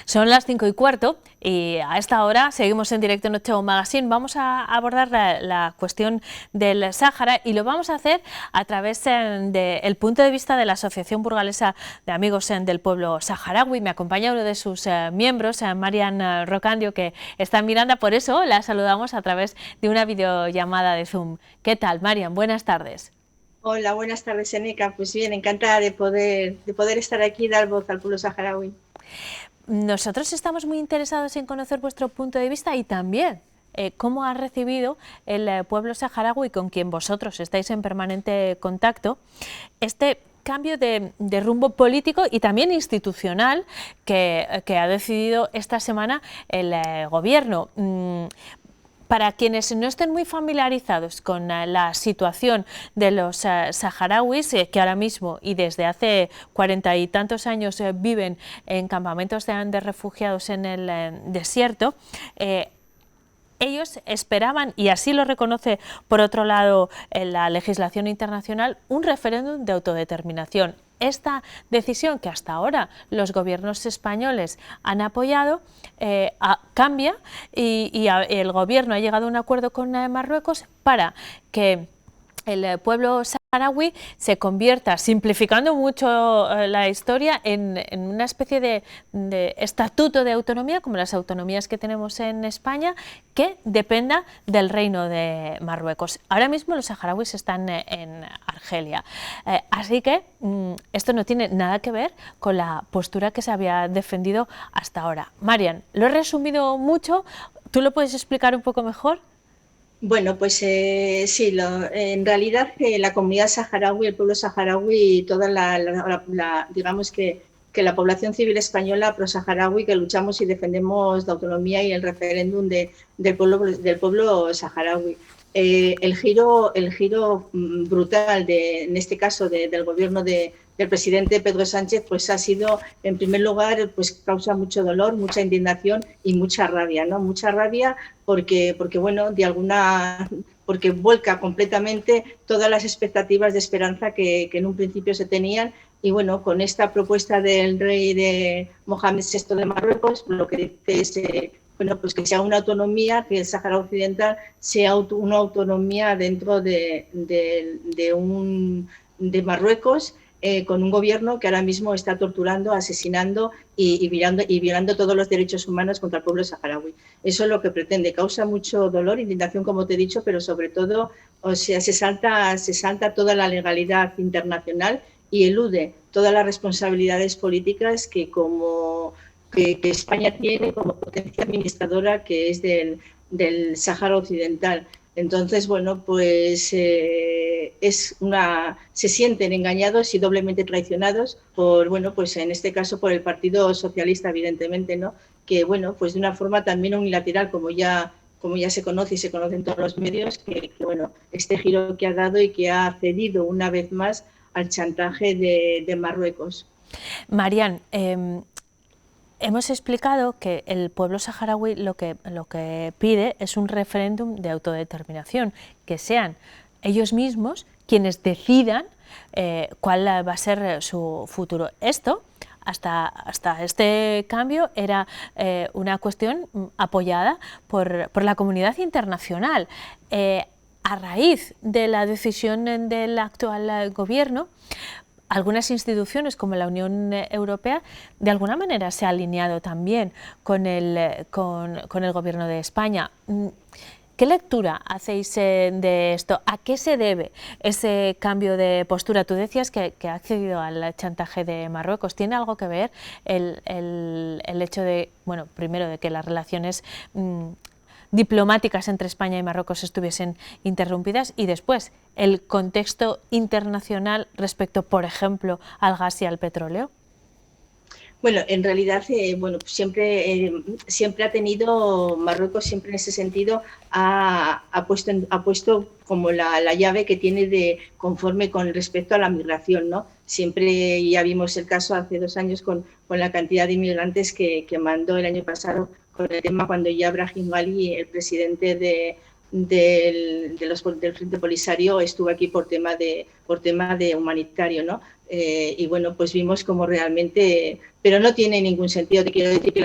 Son las 5:15 y a esta hora seguimos en directo en 8 Magazine. Vamos a abordar la cuestión del Sáhara y lo vamos a hacer a través del punto de vista de la Asociación Burgalesa de Amigos del Pueblo Saharaui. Me acompaña uno de sus miembros, Marian Rocandio, que está en Miranda, por eso la saludamos a través de una videollamada de Zoom. ¿Qué tal, Marian? Buenas tardes. Hola, buenas tardes, Eneca. Pues bien, encantada de poder estar aquí y dar voz al pueblo saharaui. Nosotros estamos muy interesados en conocer vuestro punto de vista y también cómo ha recibido el pueblo saharaui, con quien vosotros estáis en permanente contacto, este cambio de rumbo político y también institucional que ha decidido esta semana el gobierno. Para quienes no estén muy familiarizados con la situación de los saharauis, que ahora mismo y desde hace 40 y tantos años viven en campamentos de refugiados en el desierto, ellos esperaban, y así lo reconoce por otro lado la legislación internacional, un referéndum de autodeterminación. Esta decisión que hasta ahora los gobiernos españoles han apoyado cambia y el gobierno ha llegado a un acuerdo con Marruecos para que el pueblo saharaui se convierta, simplificando mucho la historia, en una especie de estatuto de autonomía, como las autonomías que tenemos en España, que dependa del Reino de Marruecos. Ahora mismo los saharauis están en Argelia, así que esto no tiene nada que ver con la postura que se había defendido hasta ahora. Marian, lo he resumido mucho, ¿tú lo puedes explicar un poco mejor? Bueno, pues sí, en realidad la comunidad saharaui, el pueblo saharaui, toda digamos que la población civil española pro-saharaui, que luchamos y defendemos la autonomía y el referéndum del pueblo saharaui. El giro brutal, en este caso del gobierno del presidente Pedro Sánchez, pues ha sido, en primer lugar, pues causa mucho dolor, mucha indignación y mucha rabia, ¿no? Mucha rabia porque bueno, porque vuelca completamente todas las expectativas de esperanza que en un principio se tenían. Y bueno, con esta propuesta del rey de Mohamed VI de Marruecos, lo que dice es pues que sea una autonomía, que el Sáhara Occidental sea una autonomía dentro de Marruecos, con un gobierno que ahora mismo está torturando, asesinando y violando todos los derechos humanos contra el pueblo saharaui. Eso es lo que pretende. Causa mucho dolor, indignación, como te he dicho, pero sobre todo, o sea, se salta toda la legalidad internacional y elude todas las responsabilidades políticas que España tiene como potencia administradora, que es del Sáhara Occidental. Entonces, bueno, pues se sienten engañados y doblemente traicionados pues en este caso por el Partido Socialista, evidentemente, ¿no? Que, bueno, pues de una forma también unilateral, como ya se conoce y se conoce en todos los medios, que bueno, este giro que ha dado y que ha cedido una vez más al chantaje de Marruecos. Marian, hemos explicado que el pueblo saharaui lo que pide es un referéndum de autodeterminación, que sean ellos mismos quienes decidan cuál va a ser su futuro. Esto, hasta este cambio, era una cuestión apoyada por la comunidad internacional. A raíz de la decisión del actual gobierno, algunas instituciones como la Unión Europea de alguna manera se ha alineado también con el gobierno de España. ¿Qué lectura hacéis de esto? ¿A qué se debe ese cambio de postura? Tú decías que ha accedido al chantaje de Marruecos. ¿Tiene algo que ver el hecho de, bueno, primero de que las relaciones diplomáticas entre España y Marruecos estuviesen interrumpidas y después el contexto internacional respecto, por ejemplo, al gas y al petróleo? Bueno, en realidad, bueno, siempre ha tenido, Marruecos siempre en ese sentido ha puesto como la llave que tiene conforme con respecto a la migración, ¿no? Siempre, ya vimos el caso hace 2 años con la cantidad de inmigrantes que mandó el año pasado con el tema cuando ya Brahim Ghali, el presidente del Frente Polisario, estuvo aquí por tema de humanitario, ¿no? Y bueno, pues vimos como realmente, pero no tiene ningún sentido. Te quiero decir que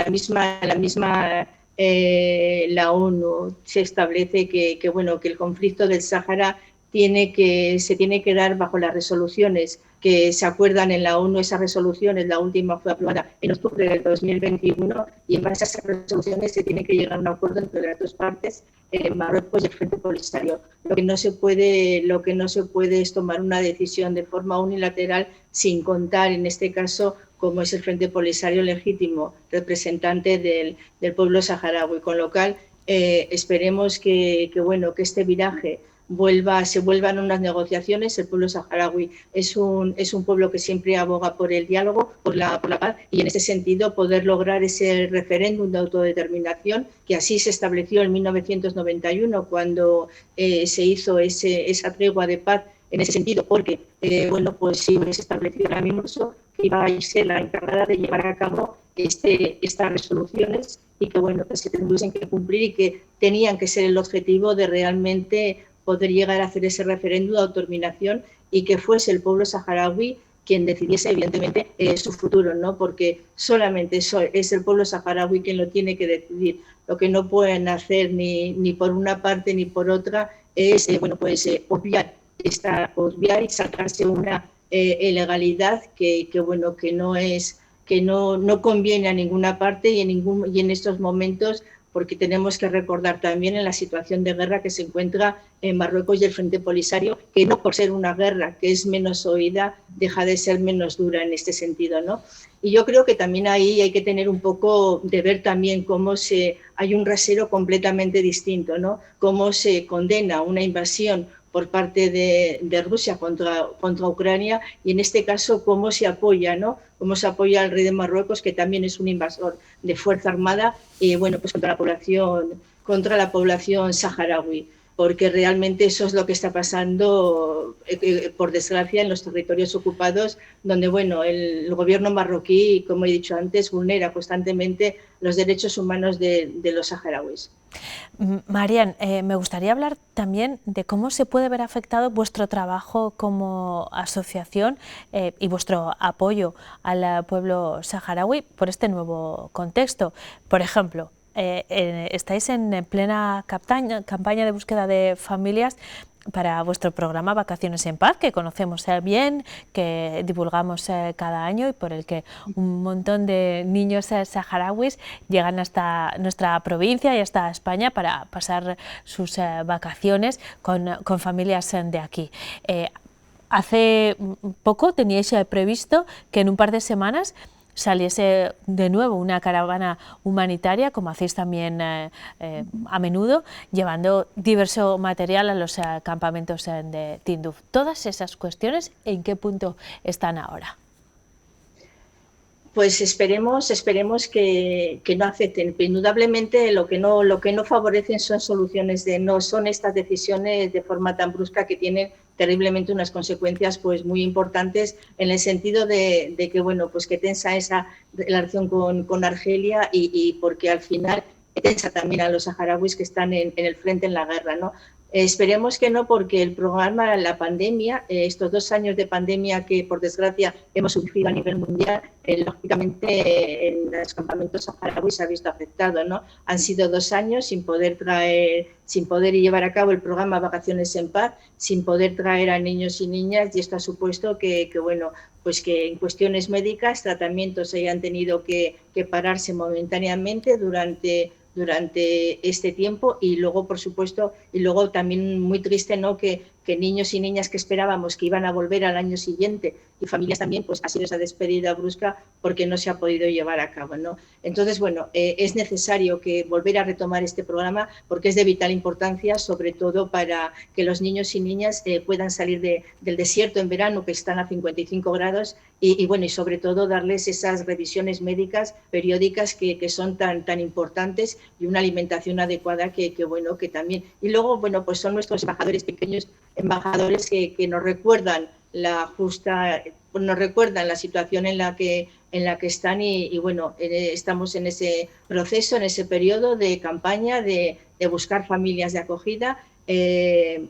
la ONU se establece que bueno, que el conflicto del Sáhara se tiene que dar bajo las resoluciones que se acuerdan en la ONU. Esas resoluciones, la última fue aprobada en octubre del 2021, y en base a esas resoluciones se tiene que llegar a un acuerdo entre las dos partes, Marruecos y el Frente Polisario. Lo que no se puede es tomar una decisión de forma unilateral sin contar, en este caso, como es el Frente Polisario legítimo representante del pueblo saharaui, con lo cual esperemos que este viraje se vuelvan unas negociaciones. El pueblo saharaui es un pueblo que siempre aboga por el diálogo, por la paz, y en ese sentido poder lograr ese referéndum de autodeterminación que así se estableció en 1991 cuando se hizo esa tregua de paz en ese sentido, porque pues sí se estableció la MINURSO, que iba a ser la encargada de llevar a cabo estas resoluciones, y que se tendrían que cumplir y que tenían que ser el objetivo de realmente poder llegar a hacer ese referéndum de autodeterminación, y que fuese el pueblo saharaui quien decidiese evidentemente su futuro, ¿no? Porque solamente es el pueblo saharaui quien lo tiene que decidir. Lo que no pueden hacer ni por una parte ni por otra es obviar y sacarse una ilegalidad que no conviene a ninguna parte y en estos momentos, porque tenemos que recordar también en la situación de guerra que se encuentra en Marruecos y el Frente Polisario, que no por ser una guerra que es menos oída, deja de ser menos dura en este sentido, ¿no? Y yo creo que también ahí hay que tener un poco de ver también cómo hay un rasero completamente distinto, ¿no? Cómo se condena una invasión por parte de Rusia contra Ucrania, y en este caso cómo se apoya, ¿no? Cómo se apoya al rey de Marruecos, que también es un invasor de fuerza armada, contra la población saharaui, porque realmente eso es lo que está pasando, por desgracia, en los territorios ocupados, donde el gobierno marroquí, como he dicho antes, vulnera constantemente los derechos humanos de los saharauis. Marian, me gustaría hablar también de cómo se puede ver afectado vuestro trabajo como asociación y vuestro apoyo al pueblo saharaui por este nuevo contexto. Por ejemplo, estáis en plena campaña de búsqueda de familias para vuestro programa Vacaciones en Paz, que conocemos bien, que divulgamos cada año y por el que un montón de niños saharauis llegan hasta nuestra provincia y hasta España para pasar sus vacaciones con familias de aquí. Hace poco teníais previsto que en un par de semanas saliese de nuevo una caravana humanitaria, como hacéis también a menudo, llevando diverso material a los campamentos de Tinduf. Todas esas cuestiones, ¿en qué punto están ahora? Pues esperemos que no afecten. Indudablemente lo que no favorecen son son estas decisiones de forma tan brusca, que tienen terriblemente unas consecuencias pues muy importantes, en el sentido de que que tensa esa relación con Argelia, y porque al final tensa también a los saharauis que están en el frente, en la guerra, ¿no? Esperemos que no, porque el programa, la pandemia, estos 2 años de pandemia que por desgracia hemos sufrido a nivel mundial, lógicamente en los campamentos saharauis se ha visto afectado, ¿no? Han sido 2 años sin poder llevar a cabo el programa Vacaciones en Paz, sin poder traer a niños y niñas, y esto ha supuesto que en cuestiones médicas tratamientos se hayan tenido que pararse momentáneamente durante durante este tiempo. Y luego, por supuesto, y luego también muy triste, ¿no?, que niños y niñas que esperábamos que iban a volver al año siguiente, y familias también, pues ha sido esa despedida brusca porque no se ha podido llevar a cabo, ¿no? Entonces, bueno, es necesario que volver a retomar este programa porque es de vital importancia, sobre todo para que los niños y niñas puedan salir del desierto en verano, que están a 55 grados, y bueno, y sobre todo darles esas revisiones médicas periódicas que son tan importantes, y una alimentación adecuada que bueno, que también. Y luego, bueno, pues son nuestros embajadores, pequeños embajadores que nos recuerdan nos recuerdan la situación en la que están, y bueno, estamos en ese proceso, en ese periodo de campaña de buscar familias de acogida.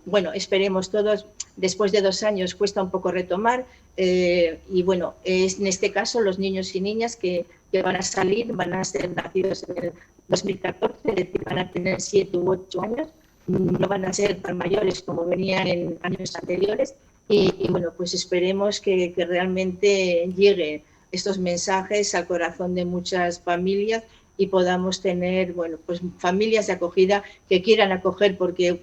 Bueno, esperemos todos, después de 2 años cuesta un poco retomar, y bueno, en este caso los niños y niñas que van a salir van a ser nacidos en el 2014, es decir, van a tener 7 u 8 años, no van a ser tan mayores como venían en años anteriores, y bueno, pues esperemos que realmente lleguen estos mensajes al corazón de muchas familias y podamos tener, bueno, pues familias de acogida que quieran acoger porque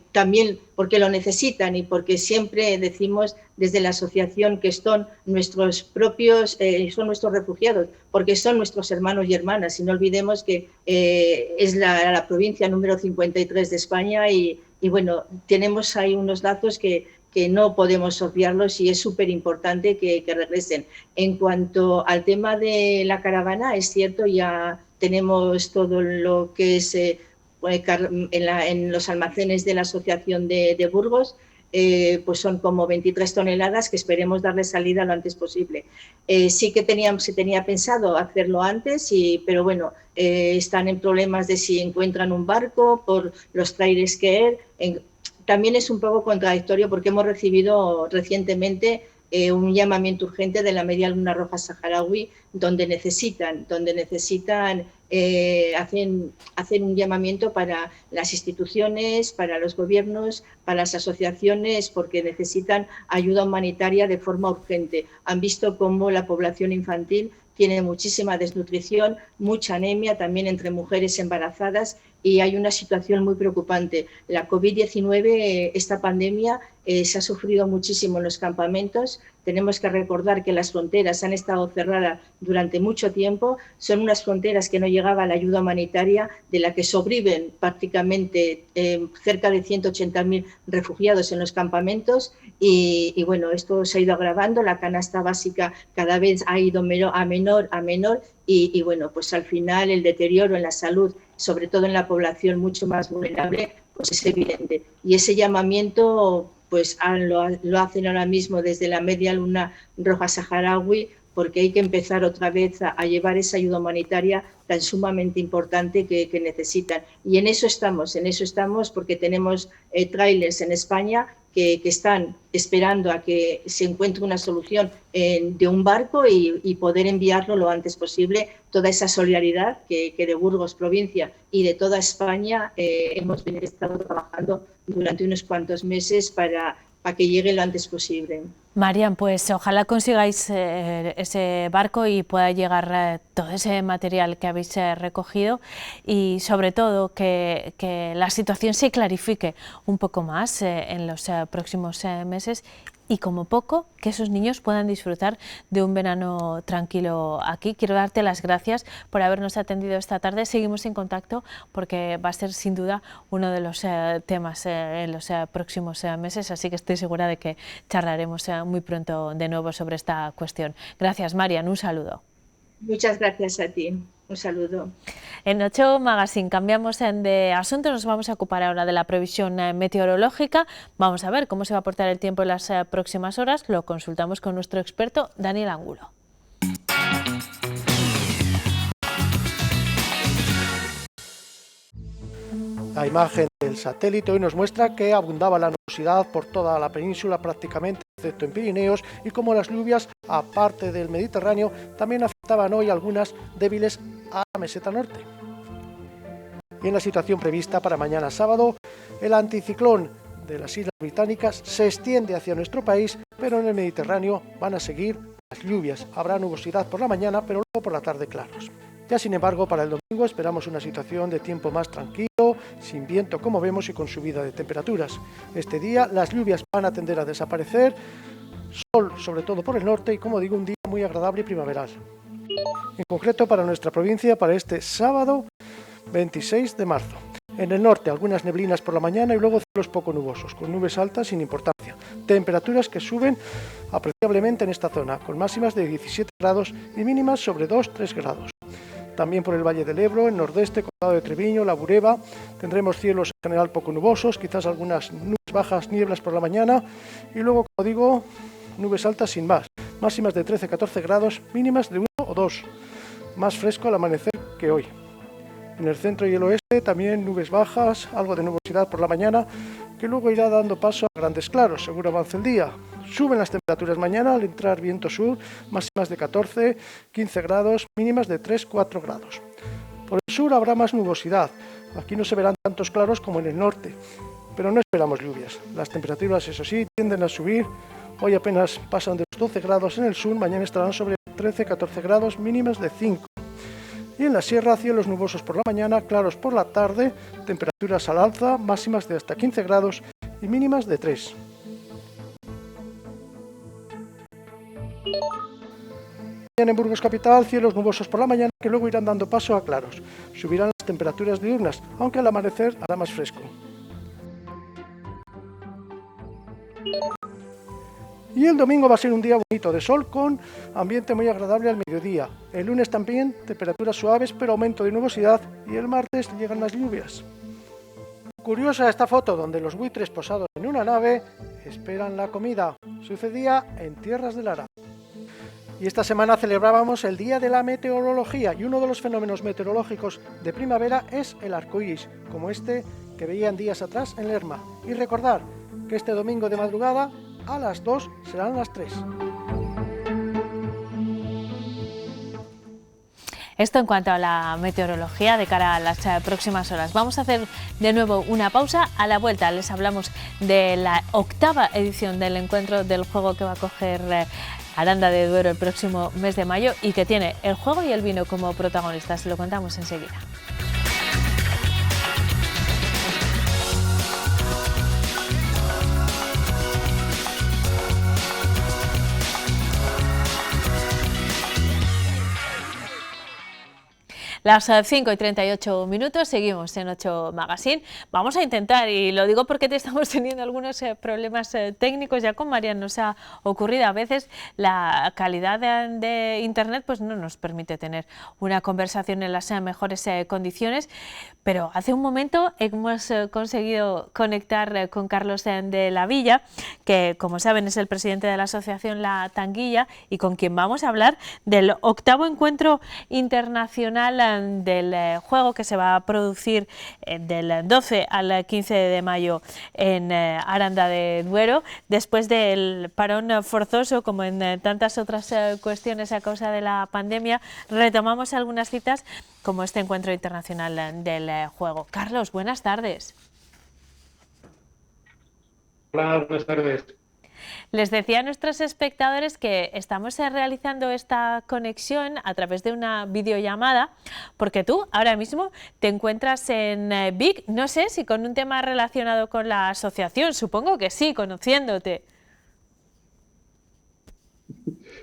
lo necesitan, y porque siempre decimos desde la asociación que son nuestros propios, son nuestros refugiados, porque son nuestros hermanos y hermanas, y no olvidemos que es la provincia número 53 de España, y bueno, tenemos ahí unos datos que no podemos obviarlos, y es súper importante que regresen. En cuanto al tema de la caravana, es cierto, ya tenemos todo lo que es en los almacenes de la Asociación de Burgos, pues son como 23 toneladas que esperemos darle salida lo antes posible. Sí que se tenía pensado hacerlo antes, pero bueno, están en problemas de si encuentran un barco por los trailers que también es un poco contradictorio porque hemos recibido recientemente un llamamiento urgente de la Media Luna Roja Saharaui donde necesitan hacer un llamamiento para las instituciones, para los gobiernos, para las asociaciones, porque necesitan ayuda humanitaria de forma urgente. Han visto cómo la población infantil tiene muchísima desnutrición, mucha anemia, también entre mujeres embarazadas, y hay una situación muy preocupante. La COVID-19, esta pandemia, se ha sufrido muchísimo en los campamentos. Tenemos que recordar que las fronteras han estado cerradas durante mucho tiempo. Son unas fronteras que no llegaba la ayuda humanitaria, de la que sobreviven prácticamente cerca de 180.000 refugiados en los campamentos. Y bueno, esto se ha ido agravando. La canasta básica cada vez ha ido a menor. Y bueno, pues al final el deterioro en la salud, sobre todo en la población mucho más vulnerable, pues es evidente. Y ese llamamiento pues lo hacen ahora mismo desde la Media Luna Roja Saharaui, porque hay que empezar otra vez a llevar esa ayuda humanitaria tan sumamente importante que necesitan. Y en eso estamos porque tenemos trailers en España que están esperando a que se encuentre una solución de un barco y poder enviarlo lo antes posible. Toda esa solidaridad que de Burgos provincia y de toda España hemos estado trabajando durante unos cuantos meses para que llegue lo antes posible. Marian, pues ojalá consigáis ese barco y pueda llegar todo ese material que habéis recogido, y sobre todo que la situación se clarifique un poco más en los próximos meses, y como poco que esos niños puedan disfrutar de un verano tranquilo aquí. Quiero darte las gracias por habernos atendido esta tarde. Seguimos en contacto porque va a ser sin duda uno de los temas en los próximos meses, así que estoy segura de que charlaremos muy pronto de nuevo sobre esta cuestión. Gracias, Marian, un saludo. Muchas gracias a ti. Un saludo. En 8 Magazine cambiamos de asunto, nos vamos a ocupar ahora de la previsión meteorológica. Vamos a ver cómo se va a portar el tiempo en las próximas horas. Lo consultamos con nuestro experto Daniel Angulo. La imagen del satélite hoy nos muestra que abundaba la nubosidad por toda la península prácticamente, excepto en Pirineos, y como las lluvias, aparte del Mediterráneo, también afectaban hoy algunas débiles a la meseta norte. Y en la situación prevista para mañana sábado, el anticiclón de las Islas Británicas se extiende hacia nuestro país, pero en el Mediterráneo van a seguir las lluvias. Habrá nubosidad por la mañana, pero luego por la tarde claros. Ya sin embargo, para el domingo esperamos una situación de tiempo más tranquilo, sin viento como vemos y con subida de temperaturas. Este día las lluvias van a tender a desaparecer, sol sobre todo por el norte y, como digo, un día muy agradable y primaveral. En concreto para nuestra provincia para este sábado 26 de marzo. En el norte algunas neblinas por la mañana y luego cielos poco nubosos, con nubes altas sin importancia. Temperaturas que suben apreciablemente en esta zona, con máximas de 17 grados y mínimas sobre 2-3 grados. También por el Valle del Ebro, el nordeste, Condado de Treviño, La Bureba, tendremos cielos en general poco nubosos, quizás algunas nubes bajas, nieblas por la mañana y luego, como digo, nubes altas sin más. Máximas de 13-14 grados, mínimas de 1 o 2. Más fresco al amanecer que hoy. En el centro y el oeste también nubes bajas, algo de nubosidad por la mañana, que luego irá dando paso a grandes claros según avance el día. Suben las temperaturas mañana al entrar viento sur, máximas de 14-15 grados, mínimas de 3-4 grados. Por el sur habrá más nubosidad. Aquí no se verán tantos claros como en el norte, pero no esperamos lluvias. Las temperaturas, eso sí, tienden a subir. Hoy apenas pasan de los 12 grados en el sur, mañana estarán sobre 13-14 grados, mínimas de 5. Y en la sierra, cielos nubosos por la mañana, claros por la tarde, temperaturas al alza, máximas de hasta 15 grados y mínimas de 3. En Burgos capital, cielos nubosos por la mañana que luego irán dando paso a claros. Subirán las temperaturas diurnas, aunque al amanecer hará más fresco. Y el domingo va a ser un día bonito de sol con ambiente muy agradable al mediodía. El lunes también temperaturas suaves pero aumento de nubosidad y el martes llegan las lluvias. Curiosa esta foto donde los buitres posados en una nave esperan la comida. Sucedía en Tierras de Lara. Y esta semana celebrábamos el Día de la Meteorología y uno de los fenómenos meteorológicos de primavera es el arco iris, como este que veían días atrás en Lerma. Y recordar que este domingo de madrugada a las 2 serán las 3. Esto en cuanto a la meteorología de cara a las próximas horas. Vamos a hacer de nuevo una pausa. A la vuelta les hablamos de la 8ª edición del encuentro del juego que va a coger Aranda de Duero el próximo mes de mayo y que tiene el juego y el vino como protagonistas. Lo contamos enseguida. Las 5:38, seguimos en 8 Magazine. Vamos a intentar, y lo digo porque estamos teniendo algunos problemas técnicos, ya con María nos ha ocurrido. A veces la calidad de internet pues no nos permite tener una conversación en las mejores condiciones, pero hace un momento hemos conseguido conectar con Carlos de la Villa, que como saben es el presidente de la asociación La Tanguilla y con quien vamos a hablar del 8º encuentro internacional del juego que se va a producir del 12 al 15 de mayo en Aranda de Duero, después del parón forzoso, como en tantas otras cuestiones a causa de la pandemia. Retomamos algunas citas como este encuentro internacional del juego. Carlos, buenas tardes. Hola, buenas tardes. Les decía a nuestros espectadores que estamos realizando esta conexión a través de una videollamada porque tú ahora mismo te encuentras en Vic, no sé si con un tema relacionado con la asociación, supongo que sí, conociéndote.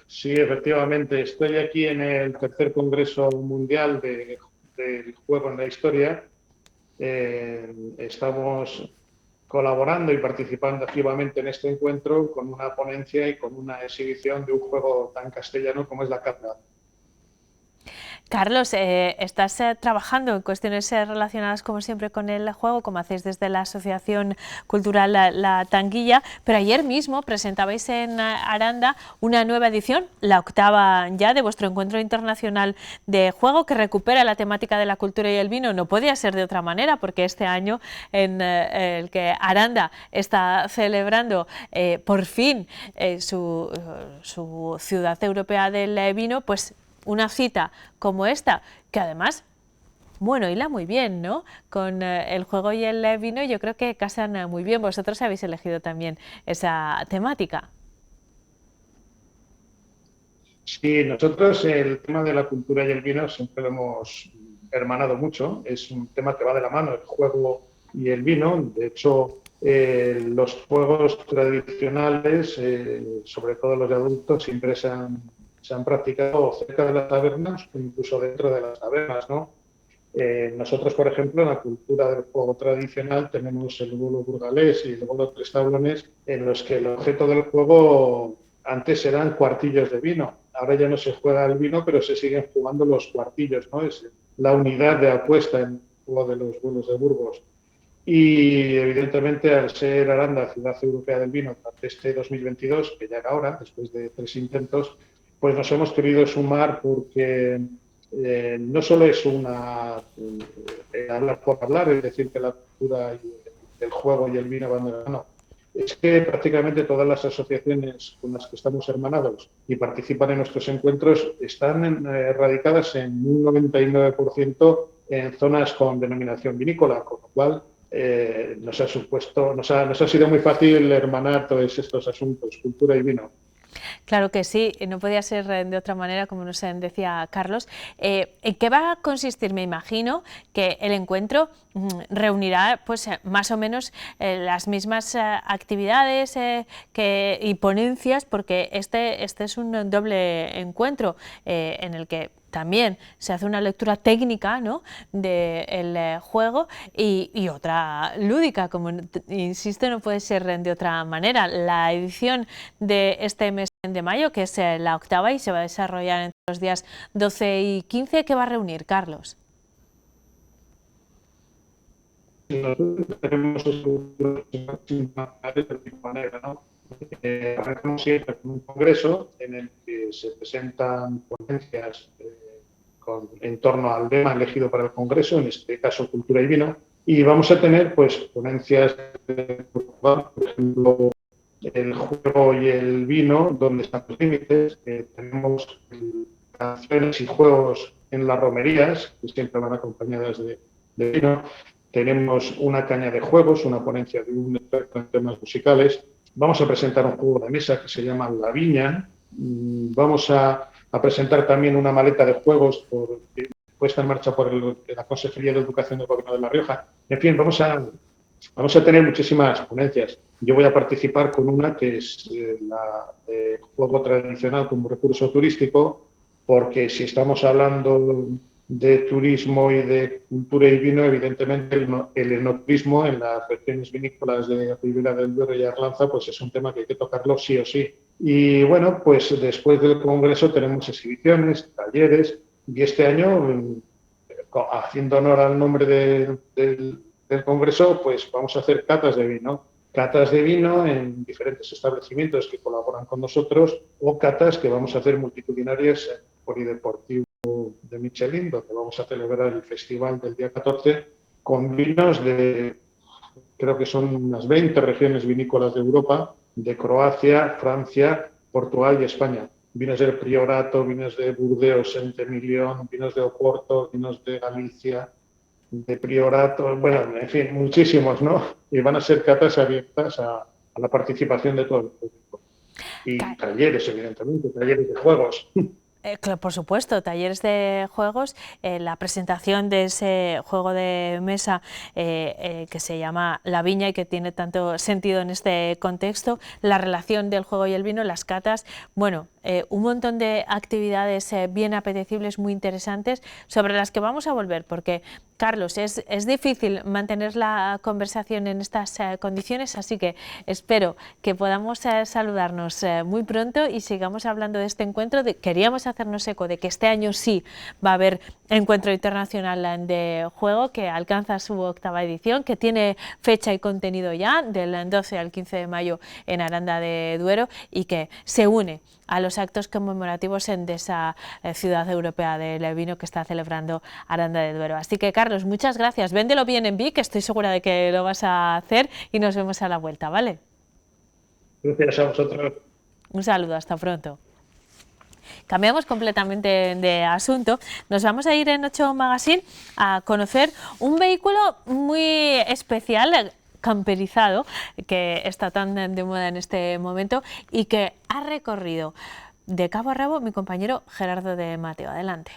Sí, efectivamente, estoy aquí en el tercer Congreso Mundial del Juego en la Historia. Estamos colaborando y participando activamente en este encuentro con una ponencia y con una exhibición de un juego tan castellano como es la Catedral. Carlos, estás trabajando en cuestiones relacionadas como siempre con el juego, como hacéis desde la Asociación Cultural La Tanguilla, pero ayer mismo presentabais en Aranda una nueva edición, la 8ª ya, de vuestro encuentro internacional de juego que recupera la temática de la cultura y el vino. No podía ser de otra manera porque este año en el que Aranda está celebrando por fin su ciudad europea del vino, pues una cita como esta, que además, bueno, hila muy bien, ¿no? Con el juego y el vino, yo creo que casan muy bien. Vosotros habéis elegido también esa temática. Sí, nosotros el tema de la cultura y el vino siempre lo hemos hermanado mucho. Es un tema que va de la mano, el juego y el vino. De hecho, los juegos tradicionales, sobre todo los de adultos, siempre se han practicado cerca de las tabernas o incluso dentro de las tabernas, ¿no? Nosotros, por ejemplo, en la cultura del juego tradicional tenemos el bolo burgalés y el bolo tres tablones, en los que el objeto del juego antes eran cuartillos de vino. Ahora ya no se juega el vino, pero se siguen jugando los cuartillos, ¿no? Es la unidad de apuesta en el juego de los bolos de Burgos. Y evidentemente, al ser Aranda Ciudad Europea del Vino durante este 2022, que ya era hora, después de 3 intentos, pues nos hemos querido sumar porque no solo es hablar por hablar, es decir, que la cultura y el juego y el vino van de la mano. Es que prácticamente todas las asociaciones con las que estamos hermanados y participan en nuestros encuentros están radicadas en un 99% en zonas con denominación vinícola, con lo cual nos ha sido muy fácil hermanar todos estos asuntos, cultura y vino. Claro que sí, no podía ser de otra manera, como nos decía Carlos. ¿En qué va a consistir? Me imagino que el encuentro reunirá pues, más o menos las mismas actividades y ponencias, porque este es un doble encuentro en el que también se hace una lectura técnica, ¿no?, del juego y otra lúdica, como insisto, no puede ser de otra manera. La edición de este mes de mayo, que es la octava y se va a desarrollar entre los días 12 y 15, ¿qué va a reunir, Carlos? Nosotros tenemos manera, ¿no? Arrancamos siempre con un congreso en el que se presentan ponencias en torno al tema elegido para el congreso, en este caso cultura y vino, y vamos a tener pues ponencias por ejemplo, el juego y el vino, donde están los límites. Tenemos canciones y juegos en las romerías, que siempre van acompañadas de vino. Tenemos una caña de juegos, una ponencia de un experto en temas musicales. Vamos a presentar un juego de mesa que se llama La Viña. Vamos a presentar también una maleta de juegos puesta en marcha por la Consejería de Educación del Gobierno de La Rioja. En fin, vamos a tener muchísimas ponencias. Yo voy a participar con una que es la de juego tradicional como recurso turístico, porque si estamos hablando de turismo y de cultura y vino, evidentemente el enoturismo en las regiones vinícolas de Ribera del Duero y Arlanza pues es un tema que hay que tocarlo sí o sí. Y bueno, pues después del congreso tenemos exhibiciones, talleres, y este año, haciendo honor al nombre del congreso, pues vamos a hacer catas de vino. Catas de vino en diferentes establecimientos que colaboran con nosotros o catas que vamos a hacer multitudinarias en el Polideportivo de Michelin, donde vamos a celebrar el festival del día 14 con vinos de, creo que son unas 20 regiones vinícolas de Europa, de Croacia, Francia, Portugal y España. Vinos del Priorato, vinos de Burdeos, Saint-Emilion, vinos de Oporto, vinos de Galicia, de Priorato, bueno, en fin, muchísimos, ¿no? Y van a ser catas abiertas a la participación de todo el público. Y talleres, evidentemente, talleres de juegos. Por supuesto, talleres de juegos, la presentación de ese juego de mesa que se llama La Viña y que tiene tanto sentido en este contexto, la relación del juego y el vino, las catas, bueno, un montón de actividades bien apetecibles, muy interesantes, sobre las que vamos a volver, porque, Carlos, es difícil mantener la conversación en estas condiciones, así que espero que podamos saludarnos muy pronto y sigamos hablando de este encuentro. Queríamos hacernos eco de que este año sí va a haber Encuentro Internacional de Juego, que alcanza su 8ª edición, que tiene fecha y contenido ya, del 12 al 15 de mayo en Aranda de Duero, y que se une a los actos conmemorativos de esa ciudad europea del vino que está celebrando Aranda de Duero. Así que, Carlos, muchas gracias. Véndelo bien en Vic, que estoy segura de que lo vas a hacer, y nos vemos a la vuelta, ¿vale? Gracias a vosotros. Un saludo, hasta pronto. Cambiamos completamente de asunto. Nos vamos a ir en 8 Magazine a conocer un vehículo muy especial, camperizado, que está tan de moda en este momento y que ha recorrido de cabo a rabo mi compañero Gerardo de Mateo. Adelante.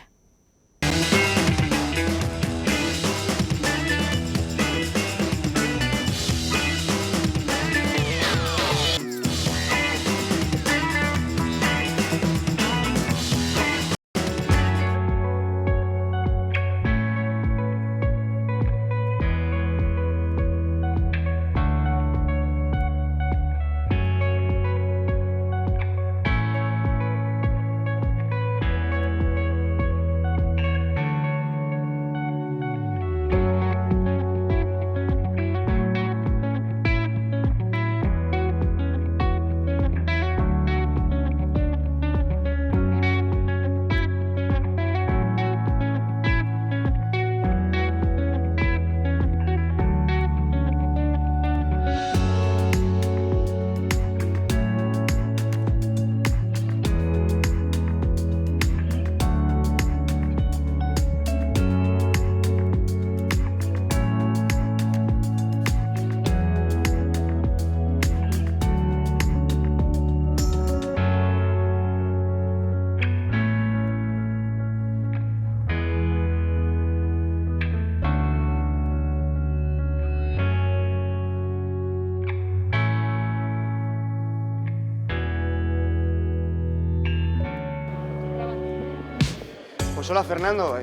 Pues hola Fernando,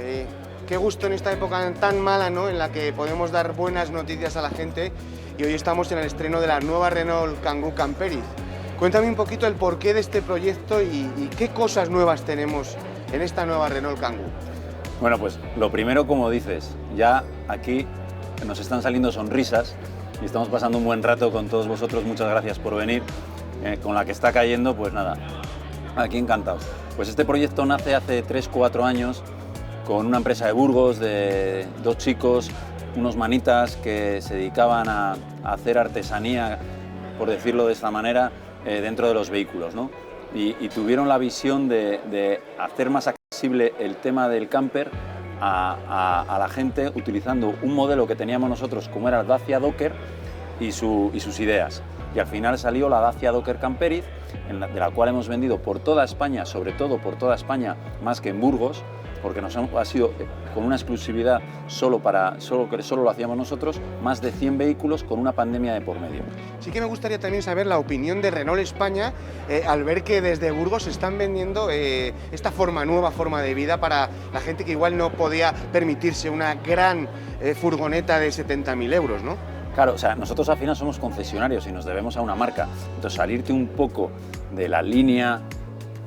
qué gusto en esta época tan mala, ¿no?, en la que podemos dar buenas noticias a la gente, y hoy estamos en el estreno de la nueva Renault Kangoo Camperiz. Cuéntame un poquito el porqué de este proyecto y qué cosas nuevas tenemos en esta nueva Renault Kangoo. Bueno, pues lo primero, como dices, ya aquí nos están saliendo sonrisas y estamos pasando un buen rato con todos vosotros. Muchas gracias por venir. Con la que está cayendo, pues nada, aquí encantados. Pues este proyecto nace hace 3-4 años con una empresa de Burgos de 2 chicos, unos manitas que se dedicaban a hacer artesanía, por decirlo de esta manera, dentro de los vehículos, ¿no? Y tuvieron la visión de hacer más accesible el tema del camper a la gente utilizando un modelo que teníamos nosotros, como era el Dacia Docker, y sus ideas. Y al final salió la Dacia Docker Camperiz, de la cual hemos vendido por toda España, sobre todo por toda España, más que en Burgos, porque ha sido con una exclusividad solo lo hacíamos nosotros, más de 100 vehículos con una pandemia de por medio. Sí que me gustaría también saber la opinión de Renault España al ver que desde Burgos se están vendiendo esta nueva forma de vida para la gente que igual no podía permitirse una gran furgoneta de 70.000 euros, ¿no? Claro, o sea, nosotros al final somos concesionarios y nos debemos a una marca. Entonces, salirte un poco de la línea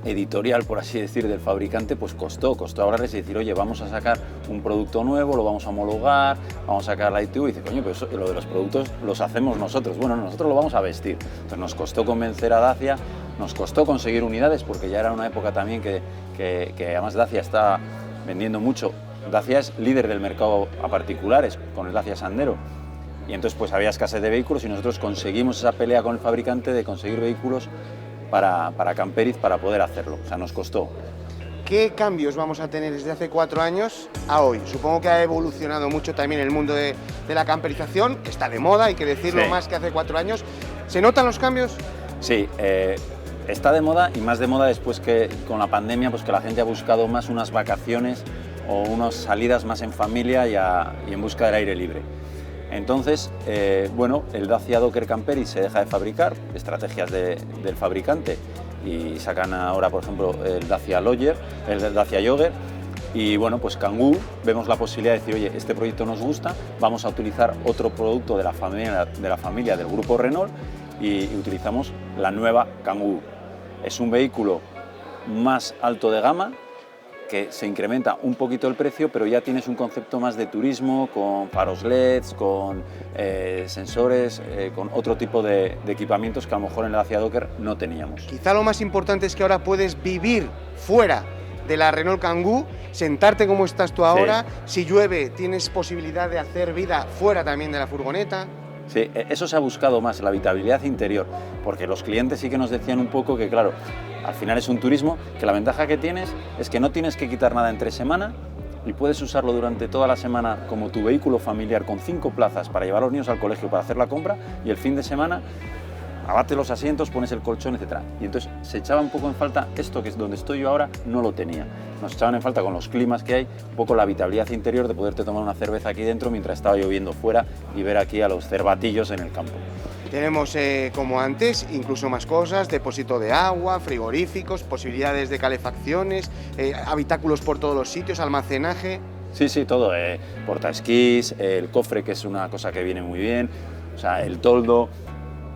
editorial, por así decir, del fabricante, pues costó hablarles y decir, oye, vamos a sacar un producto nuevo, lo vamos a homologar, vamos a sacar la ITV, y dice, coño, pero eso, lo de los productos los hacemos nosotros. Bueno, nosotros lo vamos a vestir. Entonces nos costó convencer a Dacia, nos costó conseguir unidades, porque ya era una época también que además Dacia está vendiendo mucho. Dacia es líder del mercado a particulares, con el Dacia Sandero. Y entonces pues había escasez de vehículos y nosotros conseguimos esa pelea con el fabricante de conseguir vehículos para Camperiz para poder hacerlo. O sea, nos costó. ¿Qué cambios vamos a tener desde hace 4 años a hoy? Supongo que ha evolucionado mucho también el mundo de la camperización, está de moda, hay que decirlo, sí, más que hace 4 años. ¿Se notan los cambios? Sí, está de moda, y más de moda después que con la pandemia, pues que la gente ha buscado más unas vacaciones o unas salidas más en familia y en busca del aire libre. Entonces, bueno, el Dacia Docker Camperiz se deja de fabricar, estrategias del fabricante, y sacan ahora, por ejemplo, el Dacia Jogger, y bueno, pues Kangoo, vemos la posibilidad de decir, oye, este proyecto nos gusta, vamos a utilizar otro producto de la familia del grupo Renault, y utilizamos la nueva Kangoo. Es un vehículo más alto de gama, que se incrementa un poquito el precio, pero ya tienes un concepto más de turismo, con faros LEDs, con sensores, con otro tipo de equipamientos que a lo mejor en el Dacia Docker no teníamos. Quizá lo más importante es que ahora puedes vivir fuera de la Renault Kangoo, sentarte como estás tú ahora, sí. Si llueve tienes posibilidad de hacer vida fuera también de la furgoneta. Sí, eso se ha buscado más, la habitabilidad interior, porque los clientes sí que nos decían un poco que, claro, al final es un turismo, que la ventaja que tienes es que no tienes que quitar nada entre semana y puedes usarlo durante toda la semana como tu vehículo familiar con 5 plazas para llevar a los niños al colegio para hacer la compra, y el fin de semana abate los asientos, pones el colchón, etc. Y entonces se echaba un poco en falta esto, que es donde estoy yo ahora, no lo tenía. Nos echaban en falta con los climas que hay, un poco la habitabilidad interior de poderte tomar una cerveza aquí dentro mientras estaba lloviendo fuera y ver aquí a los cervatillos en el campo. Tenemos, como antes, incluso más cosas, depósito de agua, frigoríficos, posibilidades de calefacciones, habitáculos por todos los sitios, almacenaje. Sí, sí, todo. Portaesquís, el cofre, que es una cosa que viene muy bien, o sea, el toldo,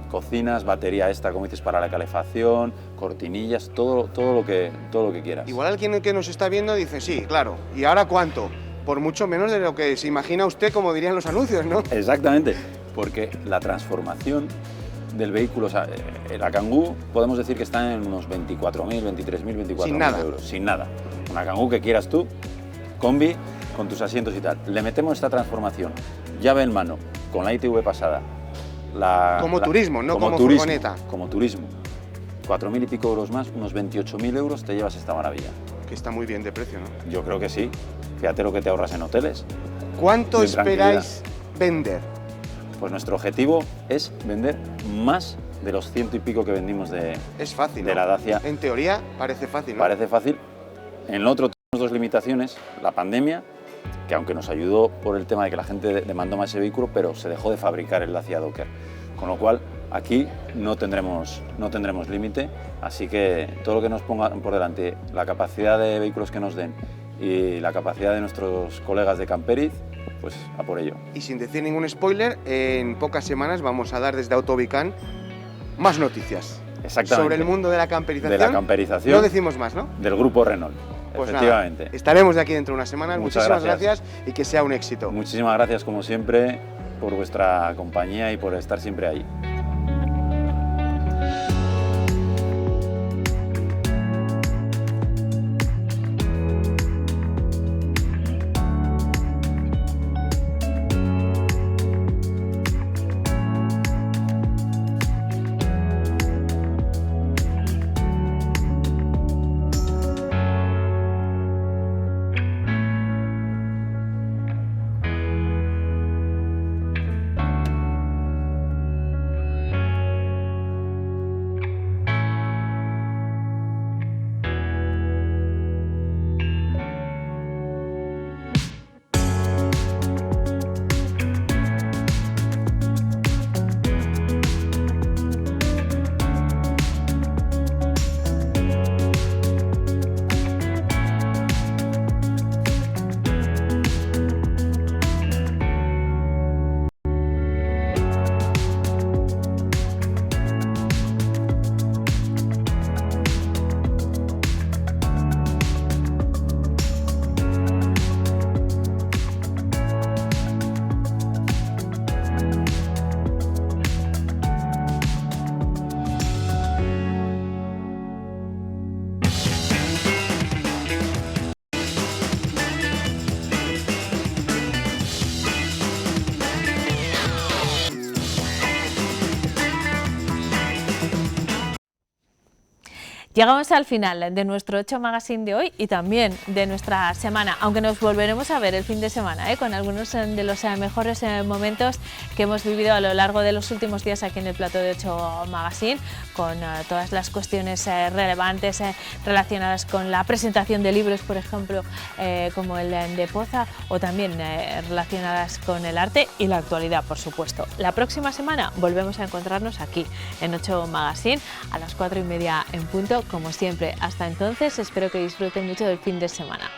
cocinas, batería esta, como dices, para la calefacción, cortinillas, todo lo que quieras. Igual alguien que nos está viendo dice, sí, claro, ¿y ahora cuánto? Por mucho menos de lo que se imagina usted, como dirían los anuncios, ¿no? Exactamente, porque la transformación del vehículo, o sea, la Kangoo podemos decir que está en unos 24.000, 23.000, 24.000 euros, sin nada. Una Kangoo que quieras tú, combi, con tus asientos y tal. Le metemos esta transformación, llave en mano, con la ITV pasada. Como turismo, no como turismo, furgoneta. Como turismo. 4.000 y pico euros más, unos 28.000 euros te llevas esta maravilla. Que está muy bien de precio, ¿no? Yo creo que sí. Fíjate lo que te ahorras en hoteles. ¿Cuánto esperáis vender? Pues nuestro objetivo es vender más de los 100 y pico que vendimos de, es fácil, de ¿no? la Dacia. En teoría parece fácil, ¿no? Parece fácil. En lo otro tenemos dos limitaciones. La pandemia, que aunque nos ayudó por el tema de que la gente demandó más ese vehículo, pero se dejó de fabricar el Dacia Docker. Con lo cual, aquí no tendremos límite, así que todo lo que nos pongan por delante, la capacidad de vehículos que nos den y la capacidad de nuestros colegas de Camperiz, pues a por ello. Y sin decir ningún spoiler, en pocas semanas vamos a dar desde Autobican más noticias. Exactamente. Sobre el mundo de la camperización. De la camperización. No decimos más, ¿no? Del grupo Renault. Pues efectivamente. Nada, estaremos de aquí dentro de unas semanas. Muchas Muchísimas gracias y que sea un éxito. Muchísimas gracias, como siempre, por vuestra compañía y por estar siempre ahí. Llegamos al final de nuestro 8 Magazine de hoy y también de nuestra semana, aunque nos volveremos a ver el fin de semana con algunos de los mejores momentos que hemos vivido a lo largo de los últimos días aquí en el plató de 8 Magazine, con todas las cuestiones relevantes relacionadas con la presentación de libros, por ejemplo, como el de Poza, o también relacionadas con el arte y la actualidad, por supuesto. La próxima semana volvemos a encontrarnos aquí en 8 Magazine a las 4:30 en punto. Como siempre, hasta entonces espero que disfruten mucho del fin de semana.